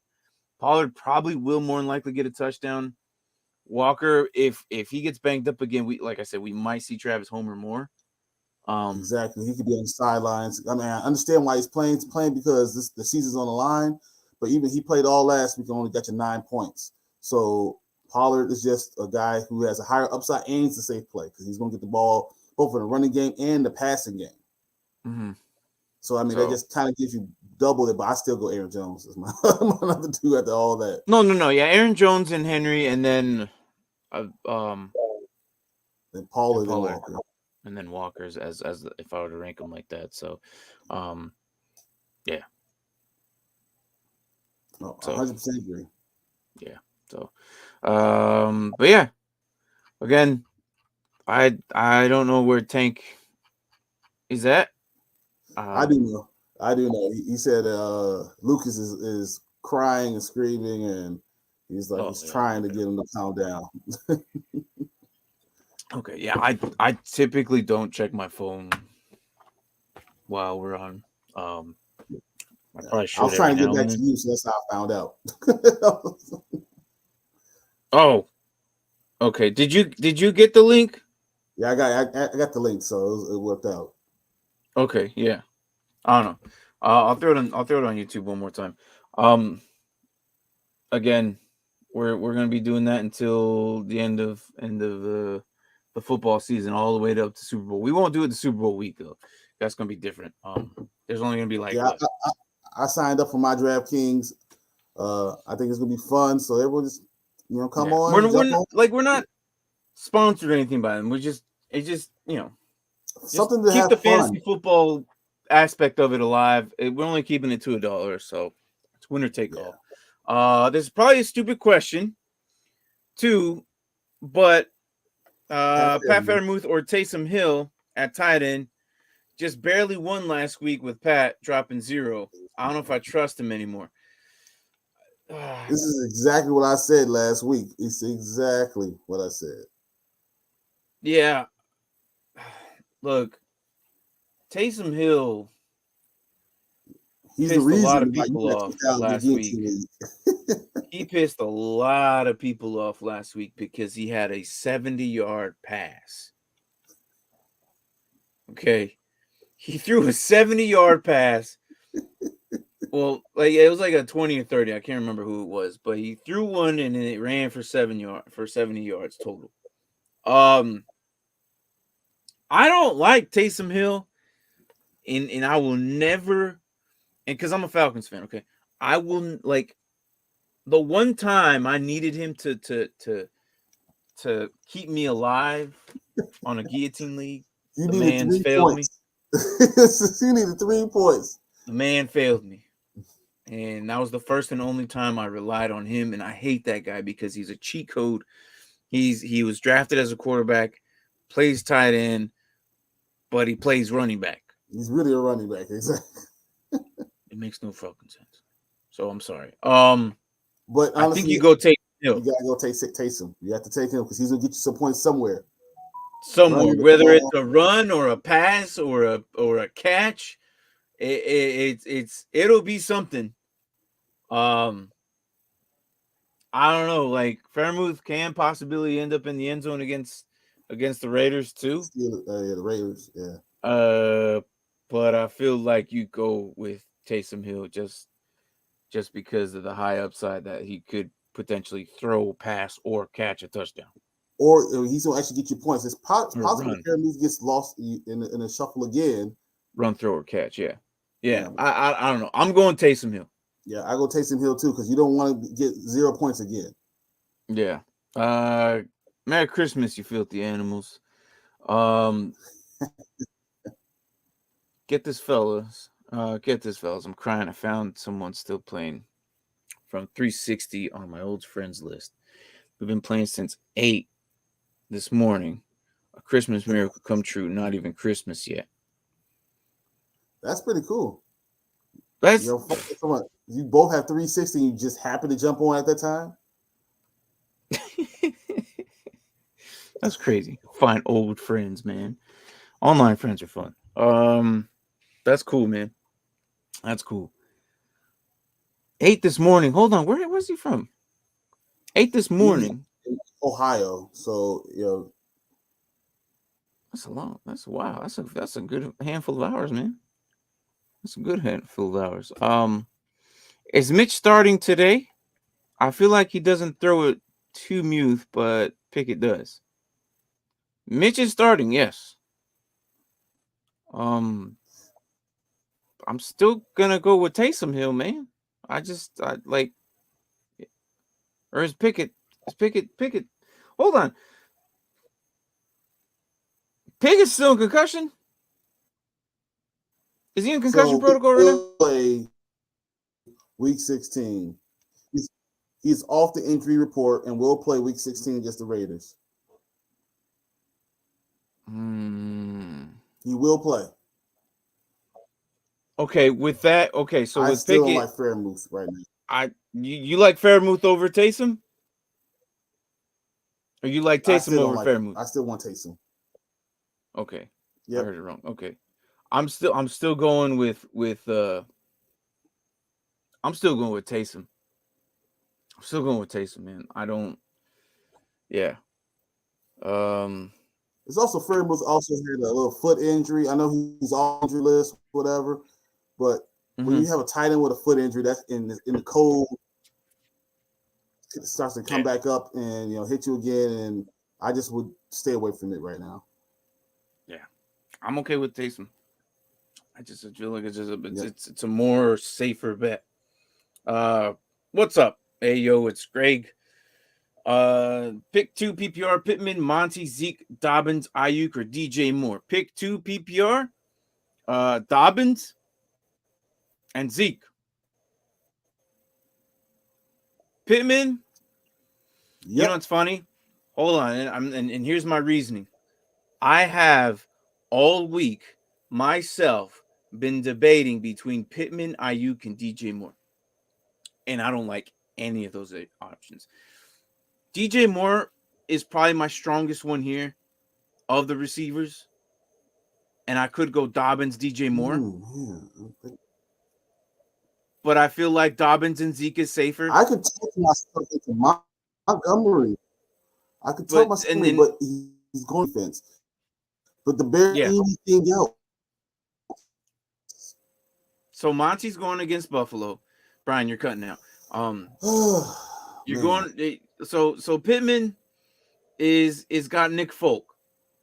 Pollard probably will more than likely get a touchdown. Walker, if he gets banged up again, like I said, we might see Travis Homer more. Exactly. He could be on the sidelines. I mean, I understand why he's playing. He's playing because the season's on the line. But even he played all last week and only got you 9 points. So Pollard is just a guy who has a higher upside and he's a safe play because he's going to get the ball both in the running game and the passing game. Mm-hmm. So, I mean, that just kind of gives you double it, but I still go Aaron Jones as my number 2 after all that. No. Yeah, Aaron Jones and Henry, and then then Pollard. And Walker. And then Walker's as if I were to rank them like that. So, yeah. No, 100% agree. Yeah. So, but yeah, again, I don't know where Tank is at. I do know. He said Lucas is crying and screaming, and he's like he's trying to get him to calm down. Okay, yeah, I typically don't check my phone while we're on. I probably should. I was trying to get back to you, so that's how I found out. Oh, okay. Did you get the link? Yeah, I got the link, so it worked out. Okay, yeah. I don't know. I'll throw it on YouTube one more time. Again, we're gonna be doing that until the end of the football season, all the way up to Super Bowl. We won't do it the Super Bowl week though. That's gonna be different. There's only gonna be like I signed up for my DraftKings. I think it's gonna be fun. So everyone just come on. We're not sponsored or anything by them. It's just something to keep have the fun. fantasy football aspect of it alive. We're only keeping it to $1, so it's winner take all. This is probably a stupid question, too, but Pat Freiermuth or Taysom Hill at tight end just barely won last week with Pat dropping 0. I don't know if I trust him anymore. This is exactly what I said last week. It's exactly what I said. Yeah. Look, Taysom Hill. He's the reason a lot of people off last week. He pissed a lot of people off last week because he had a 70-yard pass. Okay. He threw a 70-yard pass. Well, it was like a 20 or 30. I can't remember who it was, but he threw one and then it ran for 70 yards total. I don't like Taysom Hill, and I will never, and because I'm a Falcons fan, okay, I will the one time I needed him to keep me alive on a guillotine league, the man failed me. You needed 3 points. The man failed me. And that was the first and only time I relied on him. And I hate that guy because he's a cheat code. He was drafted as a quarterback, plays tight end, but he plays running back. He's really a running back, exactly. It makes no fucking sense. So I'm sorry. But honestly, I think you go take Hill. You gotta go take Taysom. You have to take him because he's gonna get you some points somewhere. Whether it's a run or a pass or a catch, it'll be something. I don't know. Like Fairmouth can possibly end up in the end zone against the Raiders too. Yeah, the Raiders. Yeah. But I feel like you go with Taysom Hill just because of the high upside that he could potentially throw, pass, or catch a touchdown. Or he's gonna actually get you points. It's Or possible run. Fairmouth gets lost in a shuffle again. Run, throw, or catch. Yeah. Yeah. I don't know. I'm going Taysom Hill. Yeah, I go Taysom Hill too because you don't want to get 0 points again. Yeah. Merry Christmas, you filthy animals. Get this, fellas. I'm crying. I found someone still playing from 360 on my old friends list. We've been playing since 8 this morning. A Christmas miracle come true. Not even Christmas yet. That's pretty cool. That's you both have 360. You just happen to jump on at that time. That's crazy. Find old friends, man. Online friends are fun. That's cool, man. That's cool. 8 this morning. Hold on. Where's he from? 8 this morning. Ohio. So That's wow. That's a good handful of hours, man. That's a good handful of hours. Is Mitch starting today? I feel like he doesn't throw it to Muth, but Pickett does. Mitch is starting, yes. I'm still gonna go with Taysom Hill, man. I like, or is Pickett? Pickett? Hold on. Pickett's still in concussion? Is he in concussion protocol right now? Play week 16. He's off the injury report and will play week 16 against the Raiders. He will play. Okay, with that, okay, so I with still Pickett, don't like Fairmouth right now. You like Fairmouth over Taysom? Or you like Taysom over Fairmouth? I still want Taysom. Okay. Yep. I heard it wrong. Okay. I'm still going with I'm still going with Taysom. I'm still going with Taysom, man. I don't. Yeah. It's also Fairmouth also had a little foot injury. I know he's on injury list, whatever, but when you have a tight end with a foot injury, that's in the cold, it starts to come back up and hit you again. And I just would stay away from it right now. Yeah, I'm okay with Taysom. I just feel like it's a more safer bet. What's up? Hey yo, it's Greg. Pick 2 PPR: Pittman, Monty, Zeke, Dobbins, Ayuk, or DJ Moore. Pick 2 PPR: Dobbins and Zeke. Pittman. Yep. You know what's funny? Hold on, and here's my reasoning. I have all week myself been debating between Pittman, Ayuk, and DJ Moore, and I don't like any of those options. DJ Moore is probably my strongest one here of the receivers, and I could go Dobbins, DJ Moore. But I feel like Dobbins and Zeke is safer. I could talk myself into Montgomery. I could talk myself, but he's going defense. But the Bears anything else. So Monty's going against Buffalo. Brian, you're cutting out. You're going. So Pittman is got Nick Folk.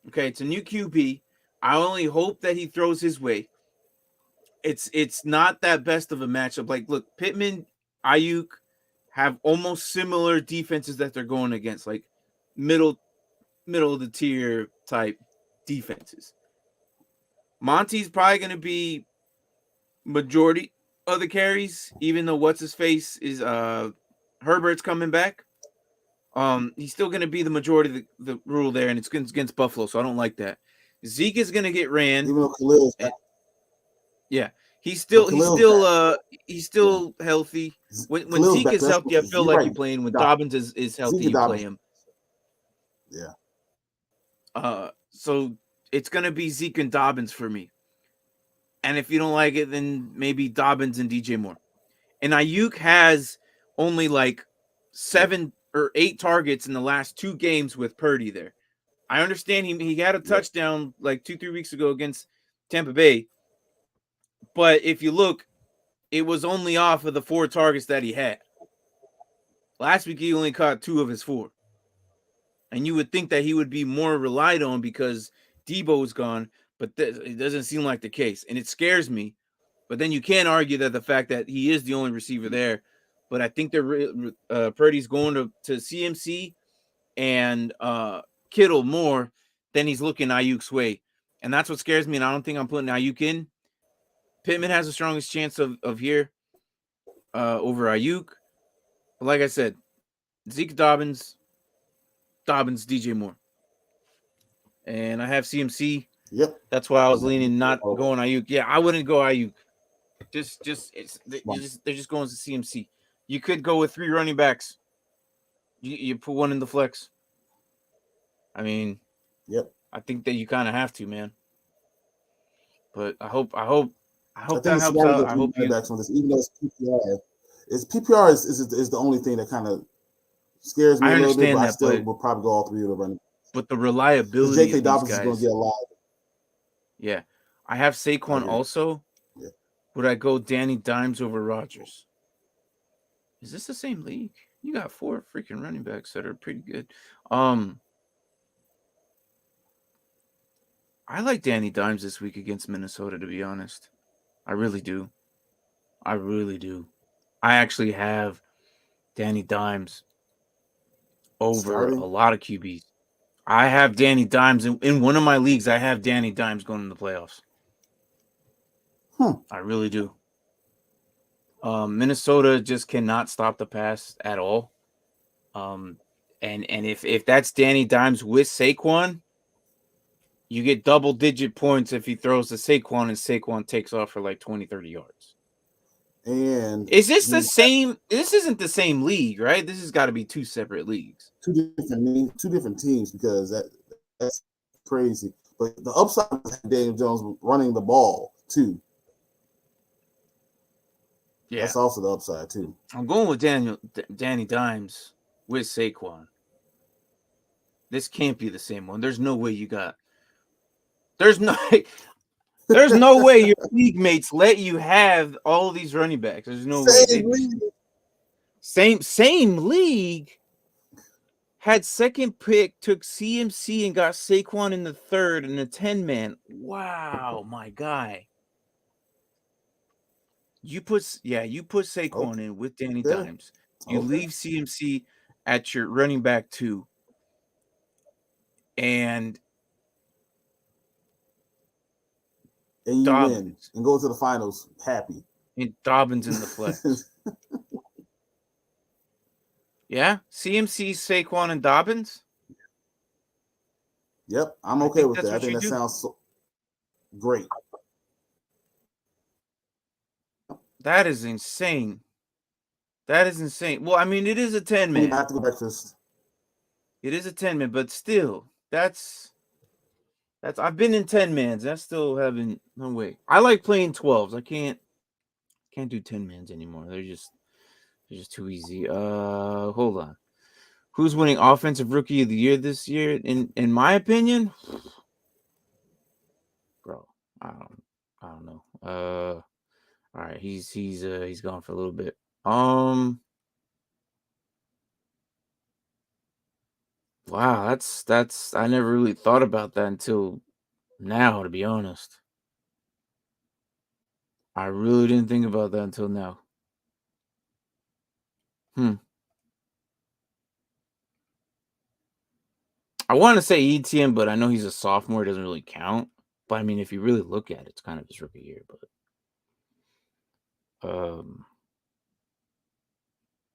Okay, it's a new QB. I only hope that he throws his way. It's not that best of a matchup. Like, look, Pittman, Ayuk have almost similar defenses that they're going against, like middle of the tier type defenses. Monty's probably going to be majority of the carries, even though what's his face is Herbert's coming back. He's still going to be the majority of the rule there, and it's against Buffalo, so I don't like that. Zeke is going to get ran. Even though Khalil's back. Yeah, he's still healthy. When Zeke is healthy, I feel like you play him. When Dobbins is healthy, you play him. Yeah. So it's gonna be Zeke and Dobbins for me. And if you don't like it, then maybe Dobbins and DJ Moore. And Ayuk has only like 7 or 8 targets in the last 2 games with Purdy there. I understand he had a touchdown like 2-3 weeks ago against Tampa Bay. But if you look, it was only off of the 4 targets that he had. Last week, he only caught 2 of his 4. And you would think that he would be more relied on because Debo's gone, but it doesn't seem like the case. And it scares me. But then you can't argue that the fact that he is the only receiver there. But I think Purdy's going to CMC and Kittle more than he's looking Ayuk's way. And that's what scares me. And I don't think I'm putting Ayuk in. Pittman has the strongest chance of here over Ayuk. But like I said, Zeke Dobbins, DJ Moore. And I have CMC. Yep. That's why I was leaning not going Ayuk. Yeah, I wouldn't go Ayuk. They're just going to CMC. You could go with 3 running backs. You put one in the flex. I mean, yep. I think that you kind of have to, man. But I hope that helps out. I hope you. On this, even though it's PPR, is the only thing that kind of scares me a little bit. But I still will probably go all 3 of the running. But the reliability. J.K. Dobbins is going to get a lot. Yeah, I have Saquon also. Yeah. Would I go Danny Dimes over Rodgers? Is this the same league? You got 4 freaking running backs that are pretty good. I like Danny Dimes this week against Minnesota, to be honest. I really do. I actually have Danny Dimes over a lot of QBs. I have Danny Dimes in one of my leagues. I have Danny Dimes going in the playoffs. I really do. Minnesota just cannot stop the pass at all. And if that's Danny Dimes with Saquon, you get double-digit points if he throws to Saquon and Saquon takes off for like 20, 30 yards. And is this the same? This isn't the same league, right? This has got to be 2 separate leagues. 2 different teams, because that's crazy. But the upside is Daniel Jones running the ball too. Yeah, that's also the upside too. I'm going with Danny Dimes with Saquon. This can't be the same one. There's no way you got. There's no way your league mates let you have all these running backs. There's no way. Same league. Had second pick, took CMC and got Saquon in the 3rd in a 10-man. Wow, my guy. You put Saquon in with Danny Dimes. You leave CMC at your running back 2. And you win and go to the finals happy. And Dobbins in the flex. Yeah? CMC, Saquon, and Dobbins? Yep, I'm okay with that. I think that sounds great. That is insane. Well, I mean, it is a 10-man. I have to go back to this. It is a 10-man, but still, that's I've been in 10-mans. I still haven't. No way. I like playing 12s. I can't do 10-mans anymore. They're just too easy. Hold on. Who's winning offensive rookie of the year this year? In my opinion, bro, I don't know. All right, he's gone for a little bit. Wow, that's I never really thought about that until now, to be honest. I really didn't think about that until now. I want to say ETN, but I know he's a sophomore. It doesn't really count. But I mean, if you really look at it, it's kind of his rookie year. But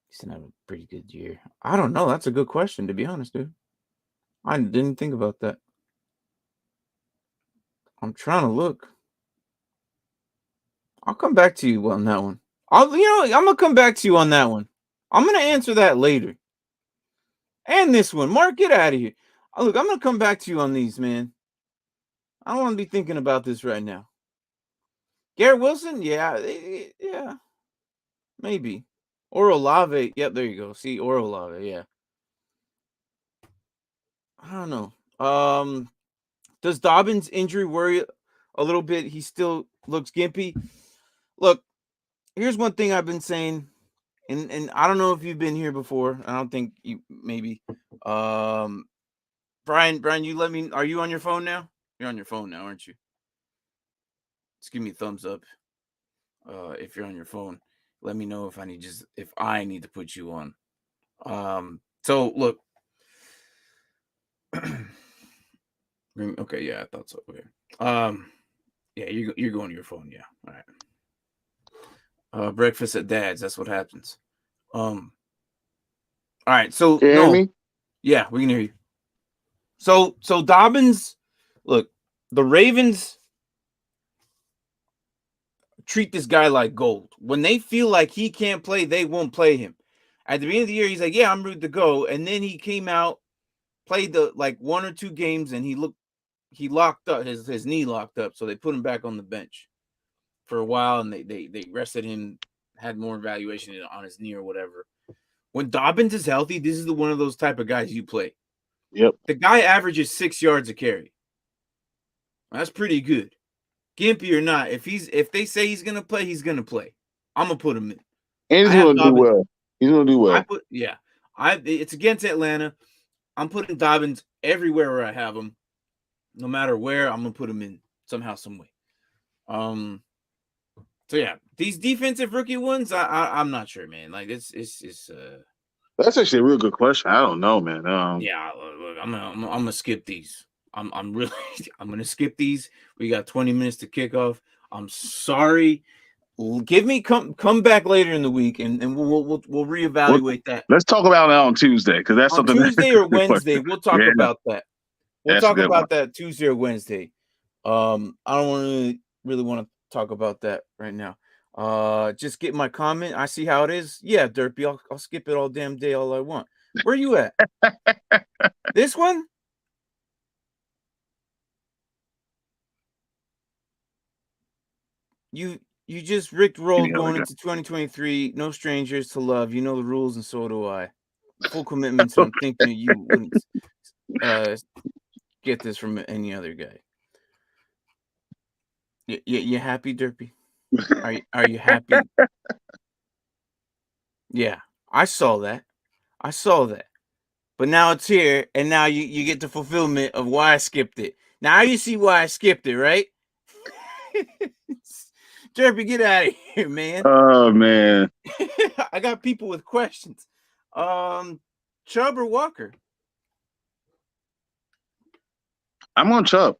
he's gonna have a pretty good year. I don't know. That's a good question, to be honest, dude. I didn't think about that. I'm trying to look. I'll come back to you on that one. I'm gonna come back to you on that one. I'm gonna answer that later. And this one, Mark, get out of here. Look, I'm gonna come back to you on these, man. I don't want to be thinking about this right now. Garrett Wilson, yeah, maybe. Or Olave. Yep, there you go. See, or Olave. Yeah. I don't know. Does Dobbins' injury worry a little bit? He still looks gimpy. Look, here's one thing I've been saying, and I don't know if you've been here before. I don't think you maybe. Brian, you let me. Are you on your phone now? You're on your phone now, aren't you? Just give me a thumbs up. If you're on your phone, let me know if I need to put you on. So look. Okay, yeah, I thought so. Okay. Yeah, you're going to your phone. Yeah, all right. Breakfast at Dad's. That's what happens. All right. So Can you hear no, me? yeah, we can hear you. So Dobbins, look, the Ravens treat this guy like gold. When they feel like he can't play, they won't play him. At the beginning of the year, he's like, "Yeah, I'm ready to go," and then he came out, played the like 1 or 2 games, and he locked up his knee locked up, so they put him back on the bench for a while, and they rested him, had more evaluation on his knee or whatever. When Dobbins is healthy, this is one of those type of guys you play. Yep. The guy averages 6 yards a carry. That's pretty good. Gimpy or not, if they say he's gonna play, he's gonna play. I'm gonna put him in. And he's going to do well. He's going to do well. It's against Atlanta. I'm putting Dobbins everywhere where I have him. No matter where, I'm gonna put him in somehow, some way. So yeah, these defensive rookie ones, I'm not sure, man. Like it's That's actually a real good question. I don't know, man. Yeah, look, I'm gonna skip these. I'm really I'm gonna skip these. We got 20 minutes to kick off. I'm sorry. Give me come back later in the week and we'll reevaluate that. Let's talk about it on Tuesday because that's on something. Tuesday or Wednesday. We'll talk about that. We'll That's talk about that Tuesday or Wednesday. I don't really want to talk about that right now. Just get my comment. I see how it is. Yeah, Derpy. I'll skip it all damn day, all I want. Where you at? This one? You just Rick rolled going into 2023. No strangers to love. You know the rules, and so do I. Full commitment. So I'm thinking you wouldn't get this from any other guy. You happy, Derpy? Are you happy? Yeah, I saw that. But now it's here, and now you get the fulfillment of why I skipped it. Now you see why I skipped it, right? Derpy, get out of here, man. Oh man. I got people with questions. Chubb or Walker? I'm on Chubb.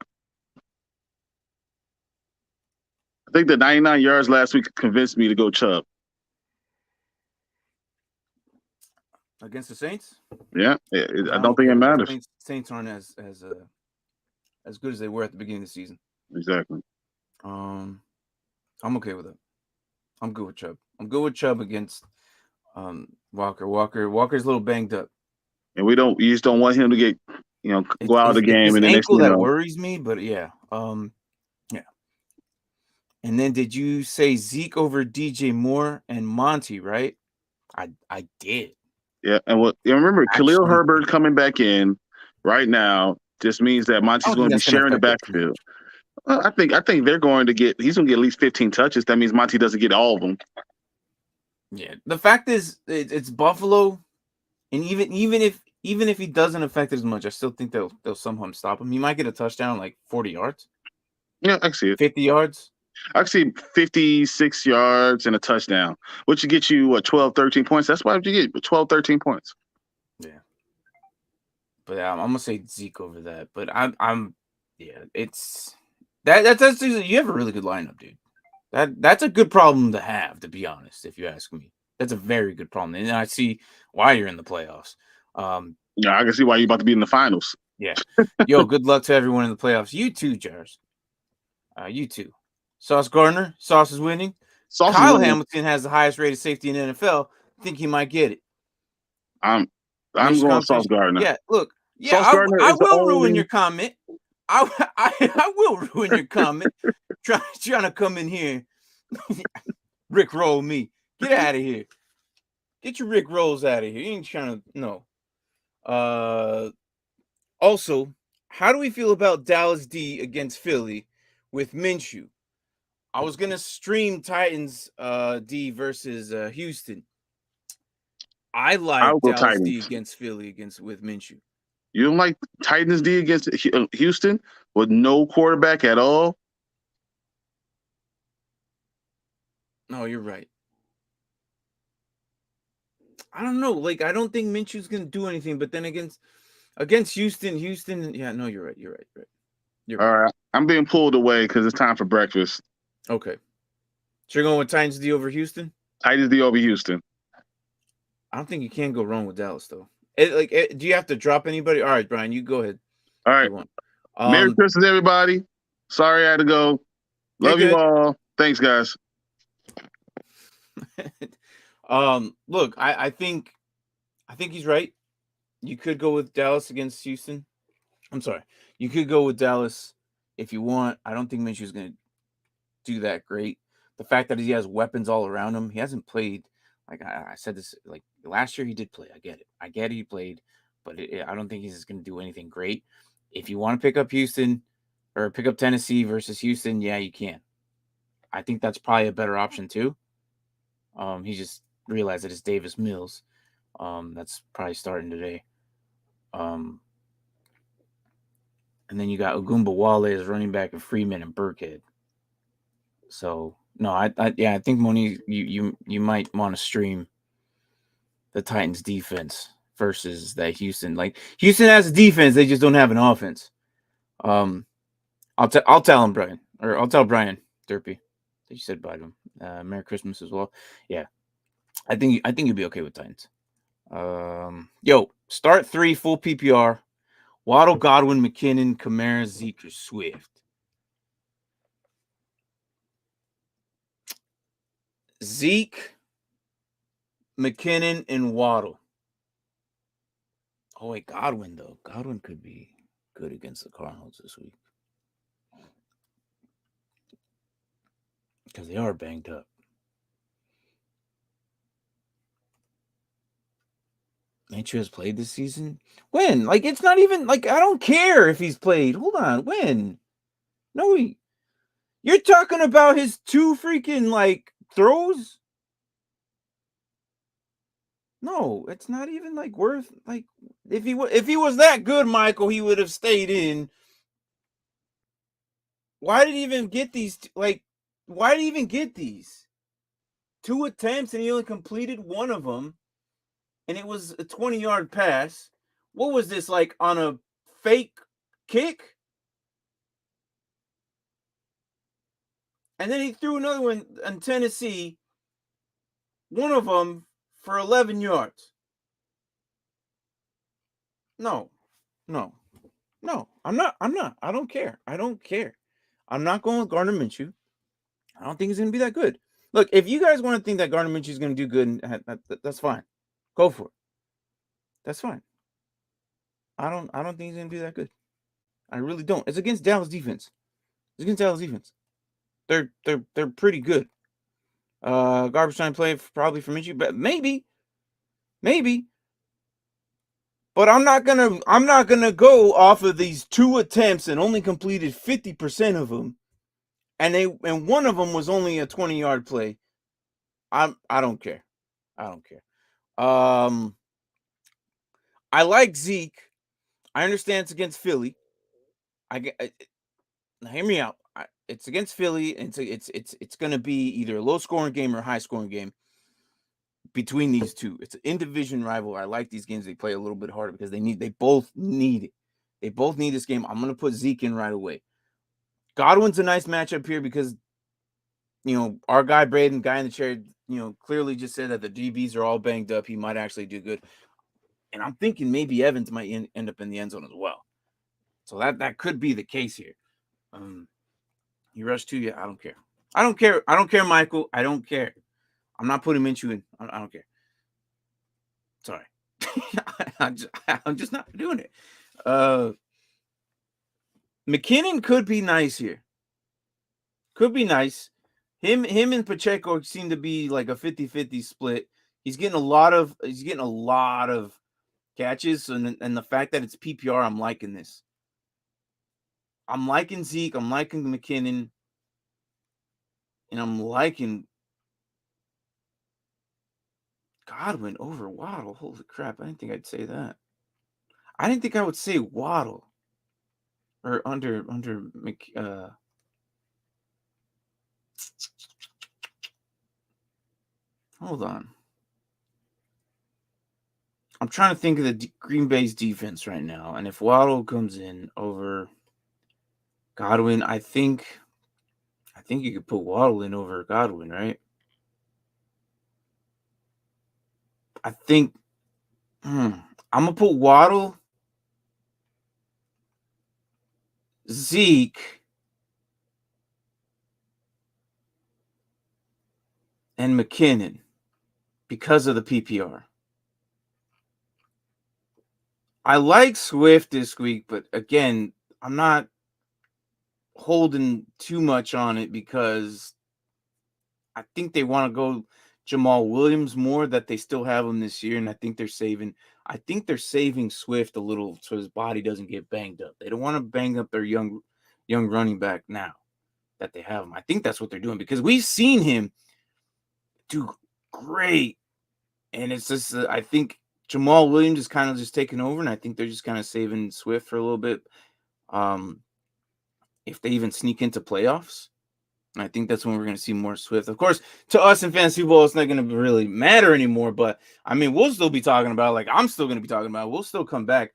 I think the 99 yards last week convinced me to go Chubb. Against the Saints? Yeah, I don't think it matters. Saints aren't as good as they were at the beginning of the season. Exactly. I'm okay with it. I'm good with Chubb. I'm good with Chubb against Walker. Walker's a little banged up. And you just don't want him to get, go out of the game. And the ankle that worries me, but yeah. Yeah. And then did you say Zeke over DJ Moore and Monty, right? I did. Yeah, and remember, Khalil Herbert coming back in right now just means that Monty's going to be sharing the backfield. Well, I think they're going to he's going to get at least 15 touches. That means Monty doesn't get all of them. Yeah, the fact is, it's Buffalo, and even if he doesn't affect it as much, I still think they'll somehow stop him. He might get a touchdown, like 40 yards. Yeah, I can see it. 50 yards. I can see 56 yards and a touchdown, which would get you 12, 13 points. That's why you get 12, 13 points. Yeah, but I'm gonna say Zeke over that. But it's that's you have a really good lineup, dude. That's a good problem to have, to be honest. If you ask me, that's a very good problem, and I see why you're in the playoffs. Yeah, I can see why you're about to be in the finals. Yeah, yo, good luck to everyone in the playoffs. You too, Jars. You too. Sauce Gardner. Sauce is winning. Kyle Hamilton has the highest rated safety in the NFL. I think he might get it. I'm going Sauce Gardner. Yeah, look. Yeah, I will ruin your comment. I will ruin your comment. Trying to come in here, Rick roll me. Get out of here. Get your Rick Rolls out of here. You ain't trying to no. Also, how do we feel about Dallas D against Philly with Minshew? I was gonna stream Titans D versus Houston. I like I'll go Dallas D Titans. against Philly with Minshew. You don't like Titans D against Houston with no quarterback at all? No, you're right. I don't know. Like, I don't think Minshew's gonna do anything. But then against Houston, yeah, no, you're right. You're right. All right, I'm being pulled away because it's time for breakfast. Okay, so you're going with Titans D over Houston? Titans D over Houston. I don't think you can go wrong with Dallas though. Do you have to drop anybody? All right, Brian, you go ahead. All right. Merry Christmas, everybody. Sorry I had to go. Love you all. Thanks, guys. Look, I think he's right. You could go with Dallas against Houston. I'm sorry. You could go with Dallas if you want. I don't think Minshew's going to do that great. The fact that he has weapons all around him, he hasn't played. Like I said this, like last year he did play. I get it. He played, but I don't think he's going to do anything great. If you want to pick up Houston or pick up Tennessee versus Houston, yeah, you can. I think that's probably a better option too. He just realized that it's Davis Mills. That's probably starting today. And then you got Ogumba Wale as running back of Freeman and Burkhead. So no, I think Moni, you might want to stream the Titans defense versus that Houston. Like Houston has a defense, they just don't have an offense. I'll tell him, Brian, or I'll tell Brian Derpy that you said bye to him. Merry Christmas as well. Yeah, I think you'll be okay with Titans. Start 3 full PPR. Waddle, Godwin, McKinnon, Kamara, Zeke, or Swift. Zeke, McKinnon, and Waddle. Oh, wait, Godwin, though. Godwin could be good against the Cardinals this week. Because they are banged up. Minshew has played this season? When? Like, it's not even, like, I don't care if he's played. Hold on, when? No, you're talking about his 2 freaking, like, throws? No, it's not even, like, worth, like, if he was that good, Michael, he would have stayed in. Why did he even get these, why did he even get these? 2 attempts, and he only completed 1 of them. And it was a 20-yard pass. What was this, like, on a fake kick? And then he threw another one in Tennessee. 1 of them for 11 yards. No. I'm not. I don't care. I'm not going with Gardner Minshew. I don't think he's going to be that good. Look, if you guys want to think that Gardner Minshew is going to do good, that's fine. Go for it. That's fine. I don't think he's going to do that good. I really don't. It's against Dallas defense. They're pretty good. Garbage time play probably for Minshew, but maybe. But I'm not gonna go off of these 2 attempts and only completed 50% of them, and 1 of them was only a 20-yard play. I don't care. I like Zeke. I understand it's against Philly. Hear me out. It's against Philly, and it's gonna be either a low scoring game or a high scoring game. Between these 2, it's an in-division rival. I like these games. They play a little bit harder because they both need it. They both need this game. I'm going to put Zeke in right away. Godwin's a nice matchup here because, our guy Braden, guy in the chair, clearly just said that the DBs are all banged up. He might actually do good. And I'm thinking maybe Evans might end up in the end zone as well. So that could be the case here. He rushed 2 you. I don't care. I don't care, Michael. I don't care. I'm not putting Minshew in. I don't care. Sorry. I'm just not doing it. McKinnon could be nice here. Could be nice. Him and Pacheco seem to be like a 50-50 split. He's getting a lot of catches, and the fact that it's PPR, I'm liking this. I'm liking Zeke, I'm liking McKinnon, and I'm liking Godwin over Waddle. Holy crap, I didn't think I'd say that. I didn't think I would say Waddle or under hold on. I'm trying to think of the Green Bay's defense right now, and if Waddle comes in over Godwin, I think you could put Waddle in over Godwin, right? I think I'm gonna put Waddle, Zeke, and McKinnon because of the PPR. I like Swift this week, but again, I'm not holding too much on it because I think they want to go Jamal Williams more, that they still have him this year, and I think they're saving Swift a little so his body doesn't get banged up. They don't want to bang up their young running back now that they have him. I think that's what they're doing because we've seen him do great, and it's just I think Jamal Williams is kind of just taking over, and I think they're just kind of saving Swift for a little bit. If they even sneak into playoffs, I think that's when we're going to see more Swift. Of course, to us in fantasy football, it's not going to really matter anymore. But I mean, we'll still be talking about. Like I'm still going to be talking about. We'll still come back,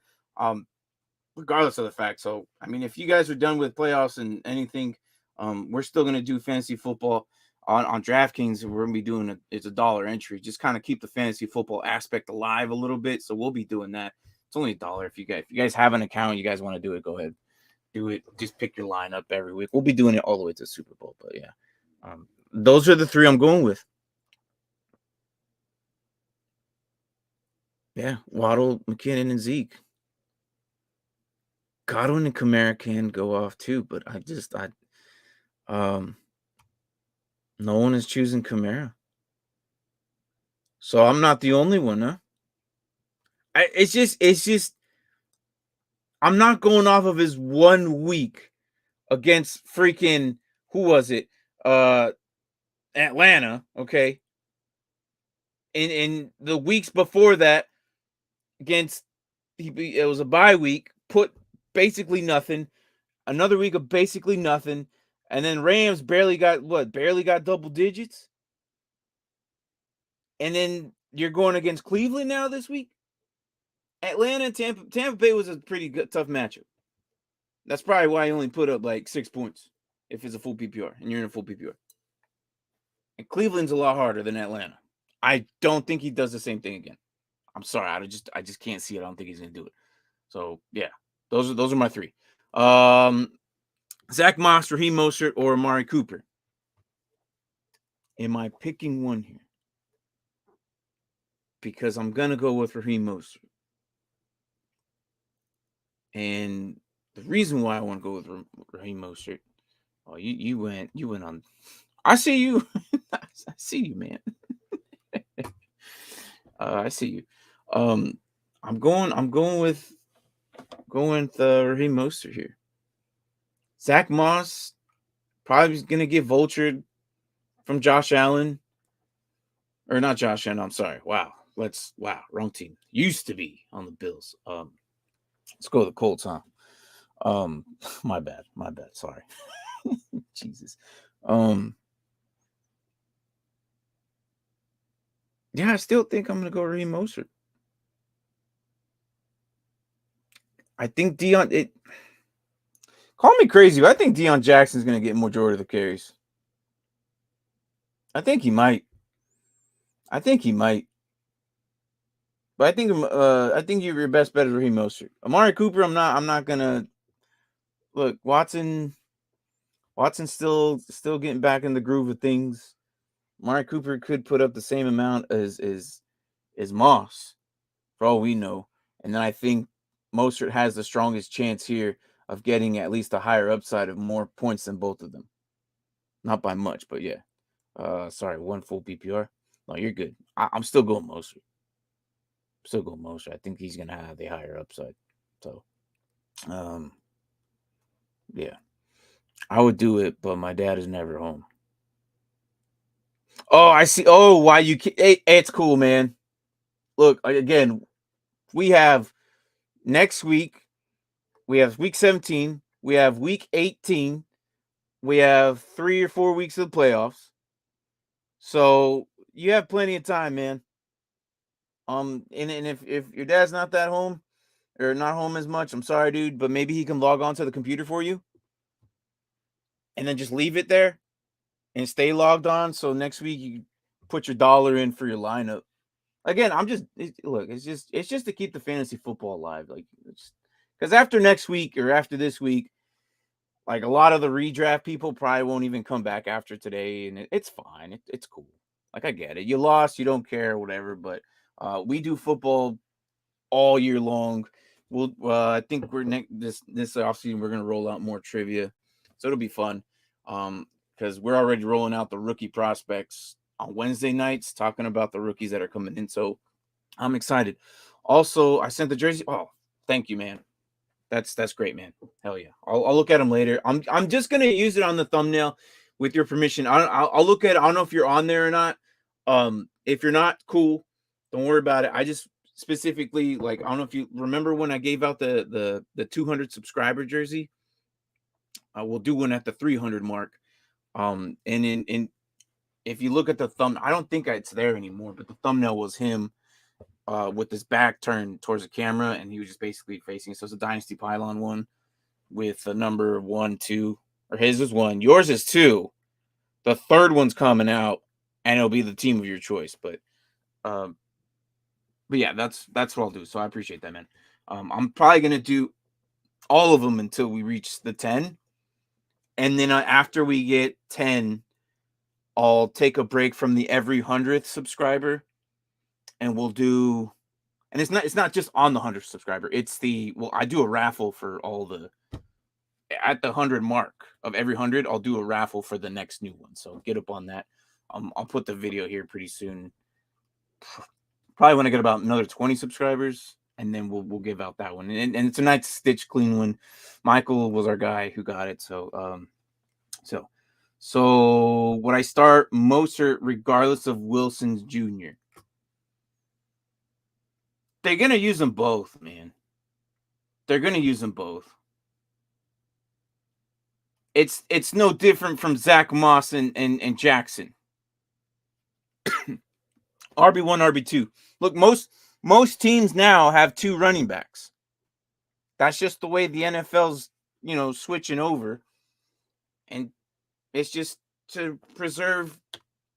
regardless of the fact. So I mean, if you guys are done with playoffs and anything, we're still going to do fantasy football on DraftKings. We're going to be doing it's $1 entry. Just kind of keep the fantasy football aspect alive a little bit. So we'll be doing that. It's only $1 if you guys have an account, you guys want to do it, go ahead. Do it. Just pick your lineup every week. We'll be doing it all the way to the Super Bowl. But yeah, those are the three I'm going with. Yeah, Waddle, McKinnon, and Zeke. Godwin and Kamara can go off too, but no one is choosing Kamara, so I'm not the only one, huh? It's just I'm not going off of his 1 week against freaking who was it? Atlanta, okay. In the weeks before that, against it was a bye week, put basically nothing. Another week of basically nothing, and then Rams barely got double digits. And then you're going against Cleveland now this week. Atlanta, Tampa Bay was a pretty good, tough matchup. That's probably why I only put up like 6 points if it's a full PPR and you're in a full PPR. And Cleveland's a lot harder than Atlanta. I don't think he does the same thing again. I'm sorry, I just can't see it. I don't think he's gonna do it. So yeah, those are my three. Zach Moss, Raheem Mostert, or Amari Cooper. Am I picking one here? Because I'm gonna go with Raheem Mostert. And the reason why I want to go with Raheem Mostert, you went on. I see you. I see you, man. I see you. I'm going with Raheem Mostert here. Zach Moss probably gonna get vultured from Josh Allen, or not Josh Allen. I'm sorry. Wow, wrong team. Used to be on the Bills. Let's go with the Colts, huh? My bad. Sorry. Jesus. Yeah, I still think I'm gonna go Raheem Mostert. I think call me crazy, but I think Deion Jackson's gonna get majority of the carries. I think he might. But I think your best bet is Raheem Mostert. Amari Cooper, I'm not gonna look. Watson's still getting back in the groove of things. Amari Cooper could put up the same amount as Moss, for all we know. And then I think Mostert has the strongest chance here of getting at least a higher upside of more points than both of them. Not by much, but yeah. Sorry, one full PPR. No, you're good. I'm still going Moser. I think he's gonna have the higher upside. So, yeah, I would do it, but my dad is never home. Oh, I see. Oh, why you? Hey, it's cool, man. Look, again, we have next week. We have week 17. We have week 18. We have 3 or 4 weeks of the playoffs. So you have plenty of time, man. And if your dad's not that home or not home as much, I'm sorry, dude, but maybe he can log on to the computer for you and then just leave it there and stay logged on. So next week you put your dollar in for your lineup. Again, it's just to keep the fantasy football alive. Like, because after next week or after this week, like a lot of the redraft people probably won't even come back after today, and it's fine. It's cool. Like, I get it. You lost, you don't care, whatever. But we do football all year long. We'll I think this offseason we're gonna roll out more trivia, so it'll be fun. Because we're already rolling out the rookie prospects on Wednesday nights, talking about the rookies that are coming in. So I'm excited. Also, I sent the jersey. Oh, thank you, man. That's great, man. Hell yeah. I'll look at them later. I'm just gonna use it on the thumbnail with your permission. I'll look at it. I don't know if you're on there or not. If you're not, cool. Don't worry about it. I just specifically, like, I don't know if you remember when I gave out the 200 subscriber jersey. We'll do one at the 300 mark. And if you look at the thumb, I don't think it's there anymore, but the thumbnail was him with his back turned towards the camera, and he was just basically facing. So it's a Dynasty Pylon one with the number 1, 2, or his is 1, yours is 2. The third one's coming out, and it'll be the team of your choice. But yeah, that's what I'll do. So I appreciate that, man. I'm probably gonna do all of them until we reach the 10, and then after we get 10, I'll take a break from the every 100th subscriber, and we'll do. And it's not just on the 100th subscriber. It's I do a raffle for at the 100 mark of every 100. I'll do a raffle for the next new one. So get up on that. I'll put the video here pretty soon. Probably when I get about another 20 subscribers, and then we'll give out that one. And it's a nice stitch clean one. Michael was our guy who got it. So would I start Mostert regardless of Wilson's Jr.? They're going to use them both, man. They're going to use them both. It's no different from Zach Moss and Jackson. RB1, RB2. Look, most teams now have 2 running backs. That's just the way the NFL's, switching over. And it's just to preserve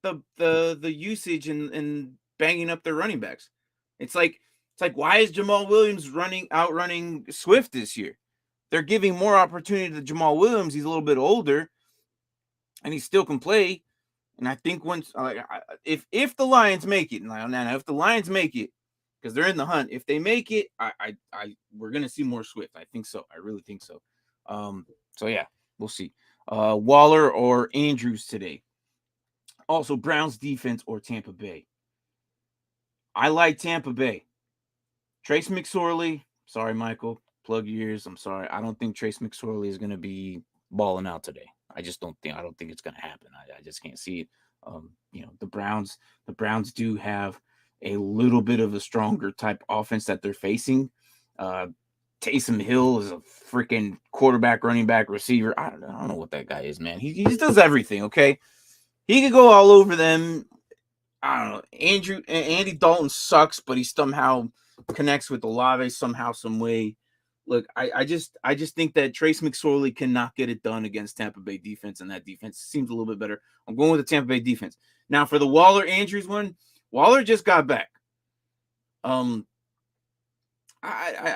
the usage and banging up their running backs. It's like why is Jamal Williams outrunning Swift this year? They're giving more opportunity to Jamal Williams. He's a little bit older, and he still can play. And I think once, if the Lions make it, now if the Lions make it, because they're in the hunt, if they make it, we're gonna see more Swift. I think so. I really think so. So yeah, we'll see. Waller or Andrews today. Also, Browns defense or Tampa Bay. I like Tampa Bay. Trace McSorley. Sorry, Michael. Plug your ears. I'm sorry. I don't think Trace McSorley is going to be balling out today. I don't think it's going to happen. I just can't see it. The Browns do have a little bit of a stronger type offense that they're facing. Taysom Hill is a freaking quarterback, running back, receiver. I don't know what that guy is, man. He just does everything, okay? He could go all over them. I don't know. Andy Dalton sucks, but he somehow connects with Olave somehow, some way. Look, I just think that Trace McSorley cannot get it done against Tampa Bay defense, and that defense seems a little bit better. I'm going with the Tampa Bay defense. Now, for the Waller-Andrews one, Waller just got back. I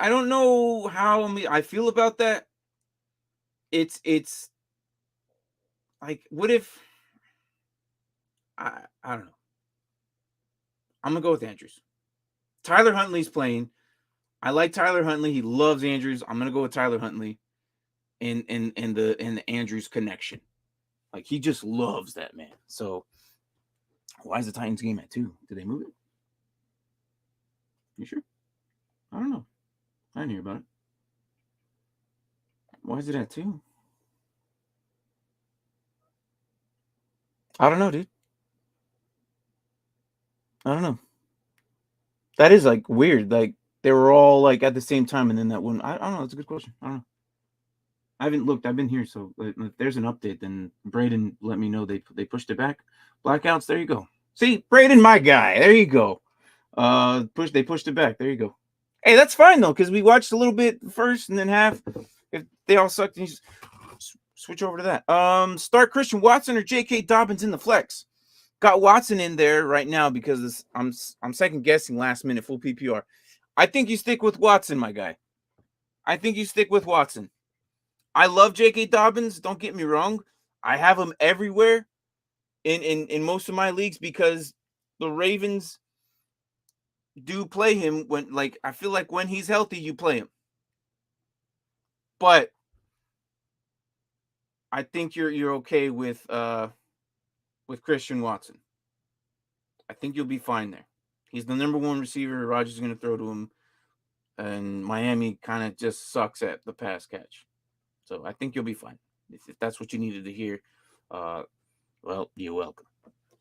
don't know how I feel about that. It's like, what if I don't know. I'm gonna go with Andrews. Tyler Huntley's playing. I like Tyler Huntley. He loves Andrews. I'm gonna go with Tyler Huntley in the Andrews connection. Like, he just loves that man. So Why is the Titans game at 2? Did they move it? You sure? I don't know. I didn't hear about it. Why is it at 2? I don't know, dude. I don't know. That is like weird. Like they were all like at the same time, and then that one. I don't know. It's a good question. I don't know. I haven't looked. I've been here, so if there's an update, then Braden let me know they pushed it back. Blackouts. There you go. See, Braden, my guy. There you go. They pushed it back. There you go. Hey, that's fine though, because we watched a little bit first and then half. If they all sucked, then you switch over to that. Start Christian Watson or J.K. Dobbins in the flex. Got Watson in there right now because I'm second guessing last minute full PPR. I think you stick with Watson, my guy. I think you stick with Watson. I love J.K. Dobbins. Don't get me wrong. I have him everywhere in most of my leagues because the Ravens do play him when, like, I feel like when he's healthy, you play him. But I think you're okay with Christian Watson. I think you'll be fine there. He's the number one receiver. Rodgers is going to throw to him, and Miami kind of just sucks at the pass catch. So I think you'll be fine. If that's what you needed to hear, well, you're welcome.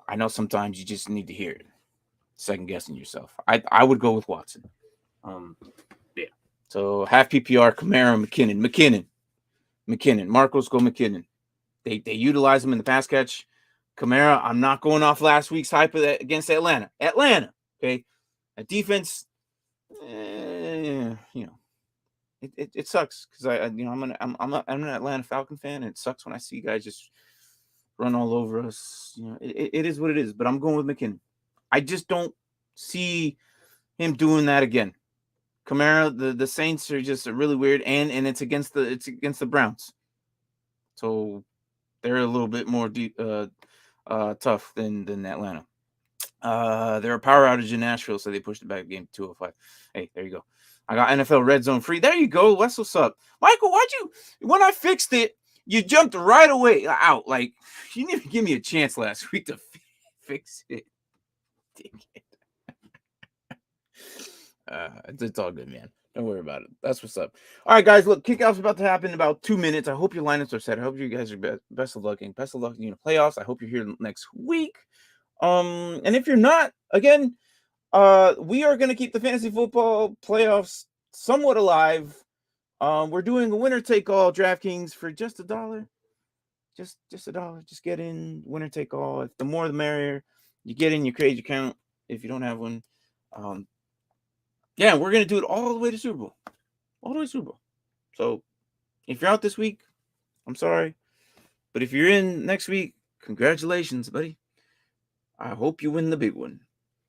I know sometimes you just need to hear it. Second guessing yourself. I would go with Watson. Yeah. So half PPR, Kamara, McKinnon. Marcos, go McKinnon. They utilize him in the pass catch. Kamara, I'm not going off last week's hype against Atlanta. Okay, a defense, you know, it sucks because I'm an Atlanta Falcon fan, and it sucks when I see guys just run all over us. You know, it is what it is. But I'm going with McKinnon. I just don't see him doing that again. Kamara, the Saints are just really weird, and it's against the Browns, so they're a little bit more tough than Atlanta. They're a power outage in Nashville, so they pushed it back game 205. Hey, there you go. I got NFL Red Zone free. There you go. That's what's up. Michael, when I fixed it, you jumped right away out. Like, you didn't even give me a chance last week to fix it. It's all good, man. Don't worry about it. That's what's up. All right, guys. Look, kickoff's about to happen in about 2 minutes. I hope your lineups are set. I hope you guys are best of luck in playoffs. I hope you're here next week. And if you're not, again, we are going to keep the fantasy football playoffs somewhat alive. We're doing a winner take all DraftKings for just $1. Just $1. Just get in, winner take all. If the more the merrier. You get in, you create your account if you don't have one. Yeah, we're going to do it all the way to Super Bowl. All the way to Super Bowl. So if you're out this week, I'm sorry. But if you're in next week, congratulations, buddy. I hope you win the big one.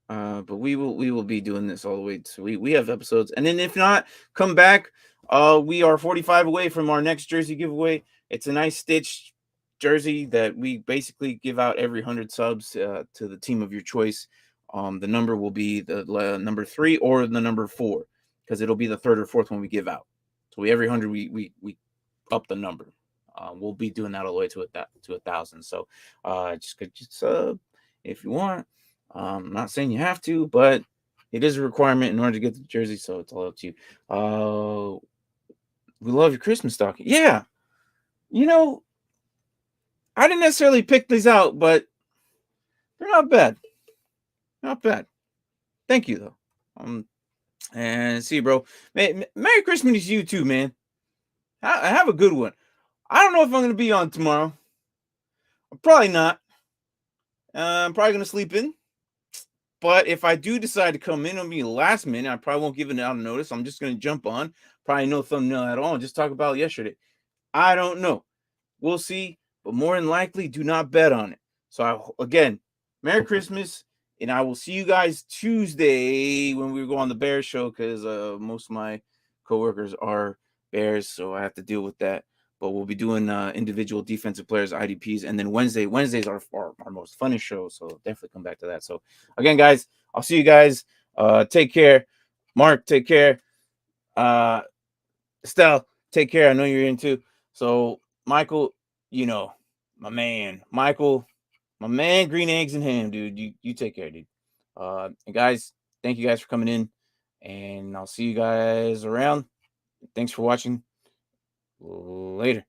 But we will be doing this all the way to we have episodes. And then if not, come back. We are 45 away from our next jersey giveaway. It's a nice stitched jersey that we basically give out every 100 subs to the team of your choice. The number will be the number 3 or the number 4 because it'll be the third or fourth one we give out. So every 100 we up the number. We'll be doing that all the way to 1,000. So just if you want. I'm not saying you have to, but it is a requirement in order to get the jersey, so it's all up to you. We love your Christmas stocking. Yeah. I didn't necessarily pick these out, but they're not bad. Not bad. Thank you, though. And see, bro. Merry Christmas to you, too, man. Have a good one. I don't know if I'm going to be on tomorrow. Probably not. I'm probably going to sleep in. But if I do decide to come in, it'll be last minute. I probably won't give it out a notice. I'm just going to jump on. Probably no thumbnail at all and just talk about yesterday. I don't know. We'll see. But more than likely, do not bet on it. So, again, Merry Christmas. And I will see you guys Tuesday when we go on the Bears show because most of my coworkers are Bears. So I have to deal with that. But we'll be doing individual defensive players, IDPs. And then Wednesdays are our most funnest show. So definitely come back to that. So, again, guys, I'll see you guys. Take care. Mark, take care. Estelle, take care. I know you're in too. So, Michael, my man. Michael, My man, green eggs and ham, dude. You take care, dude. And guys, thank you guys for coming in, and I'll see you guys around. Thanks for watching. Later.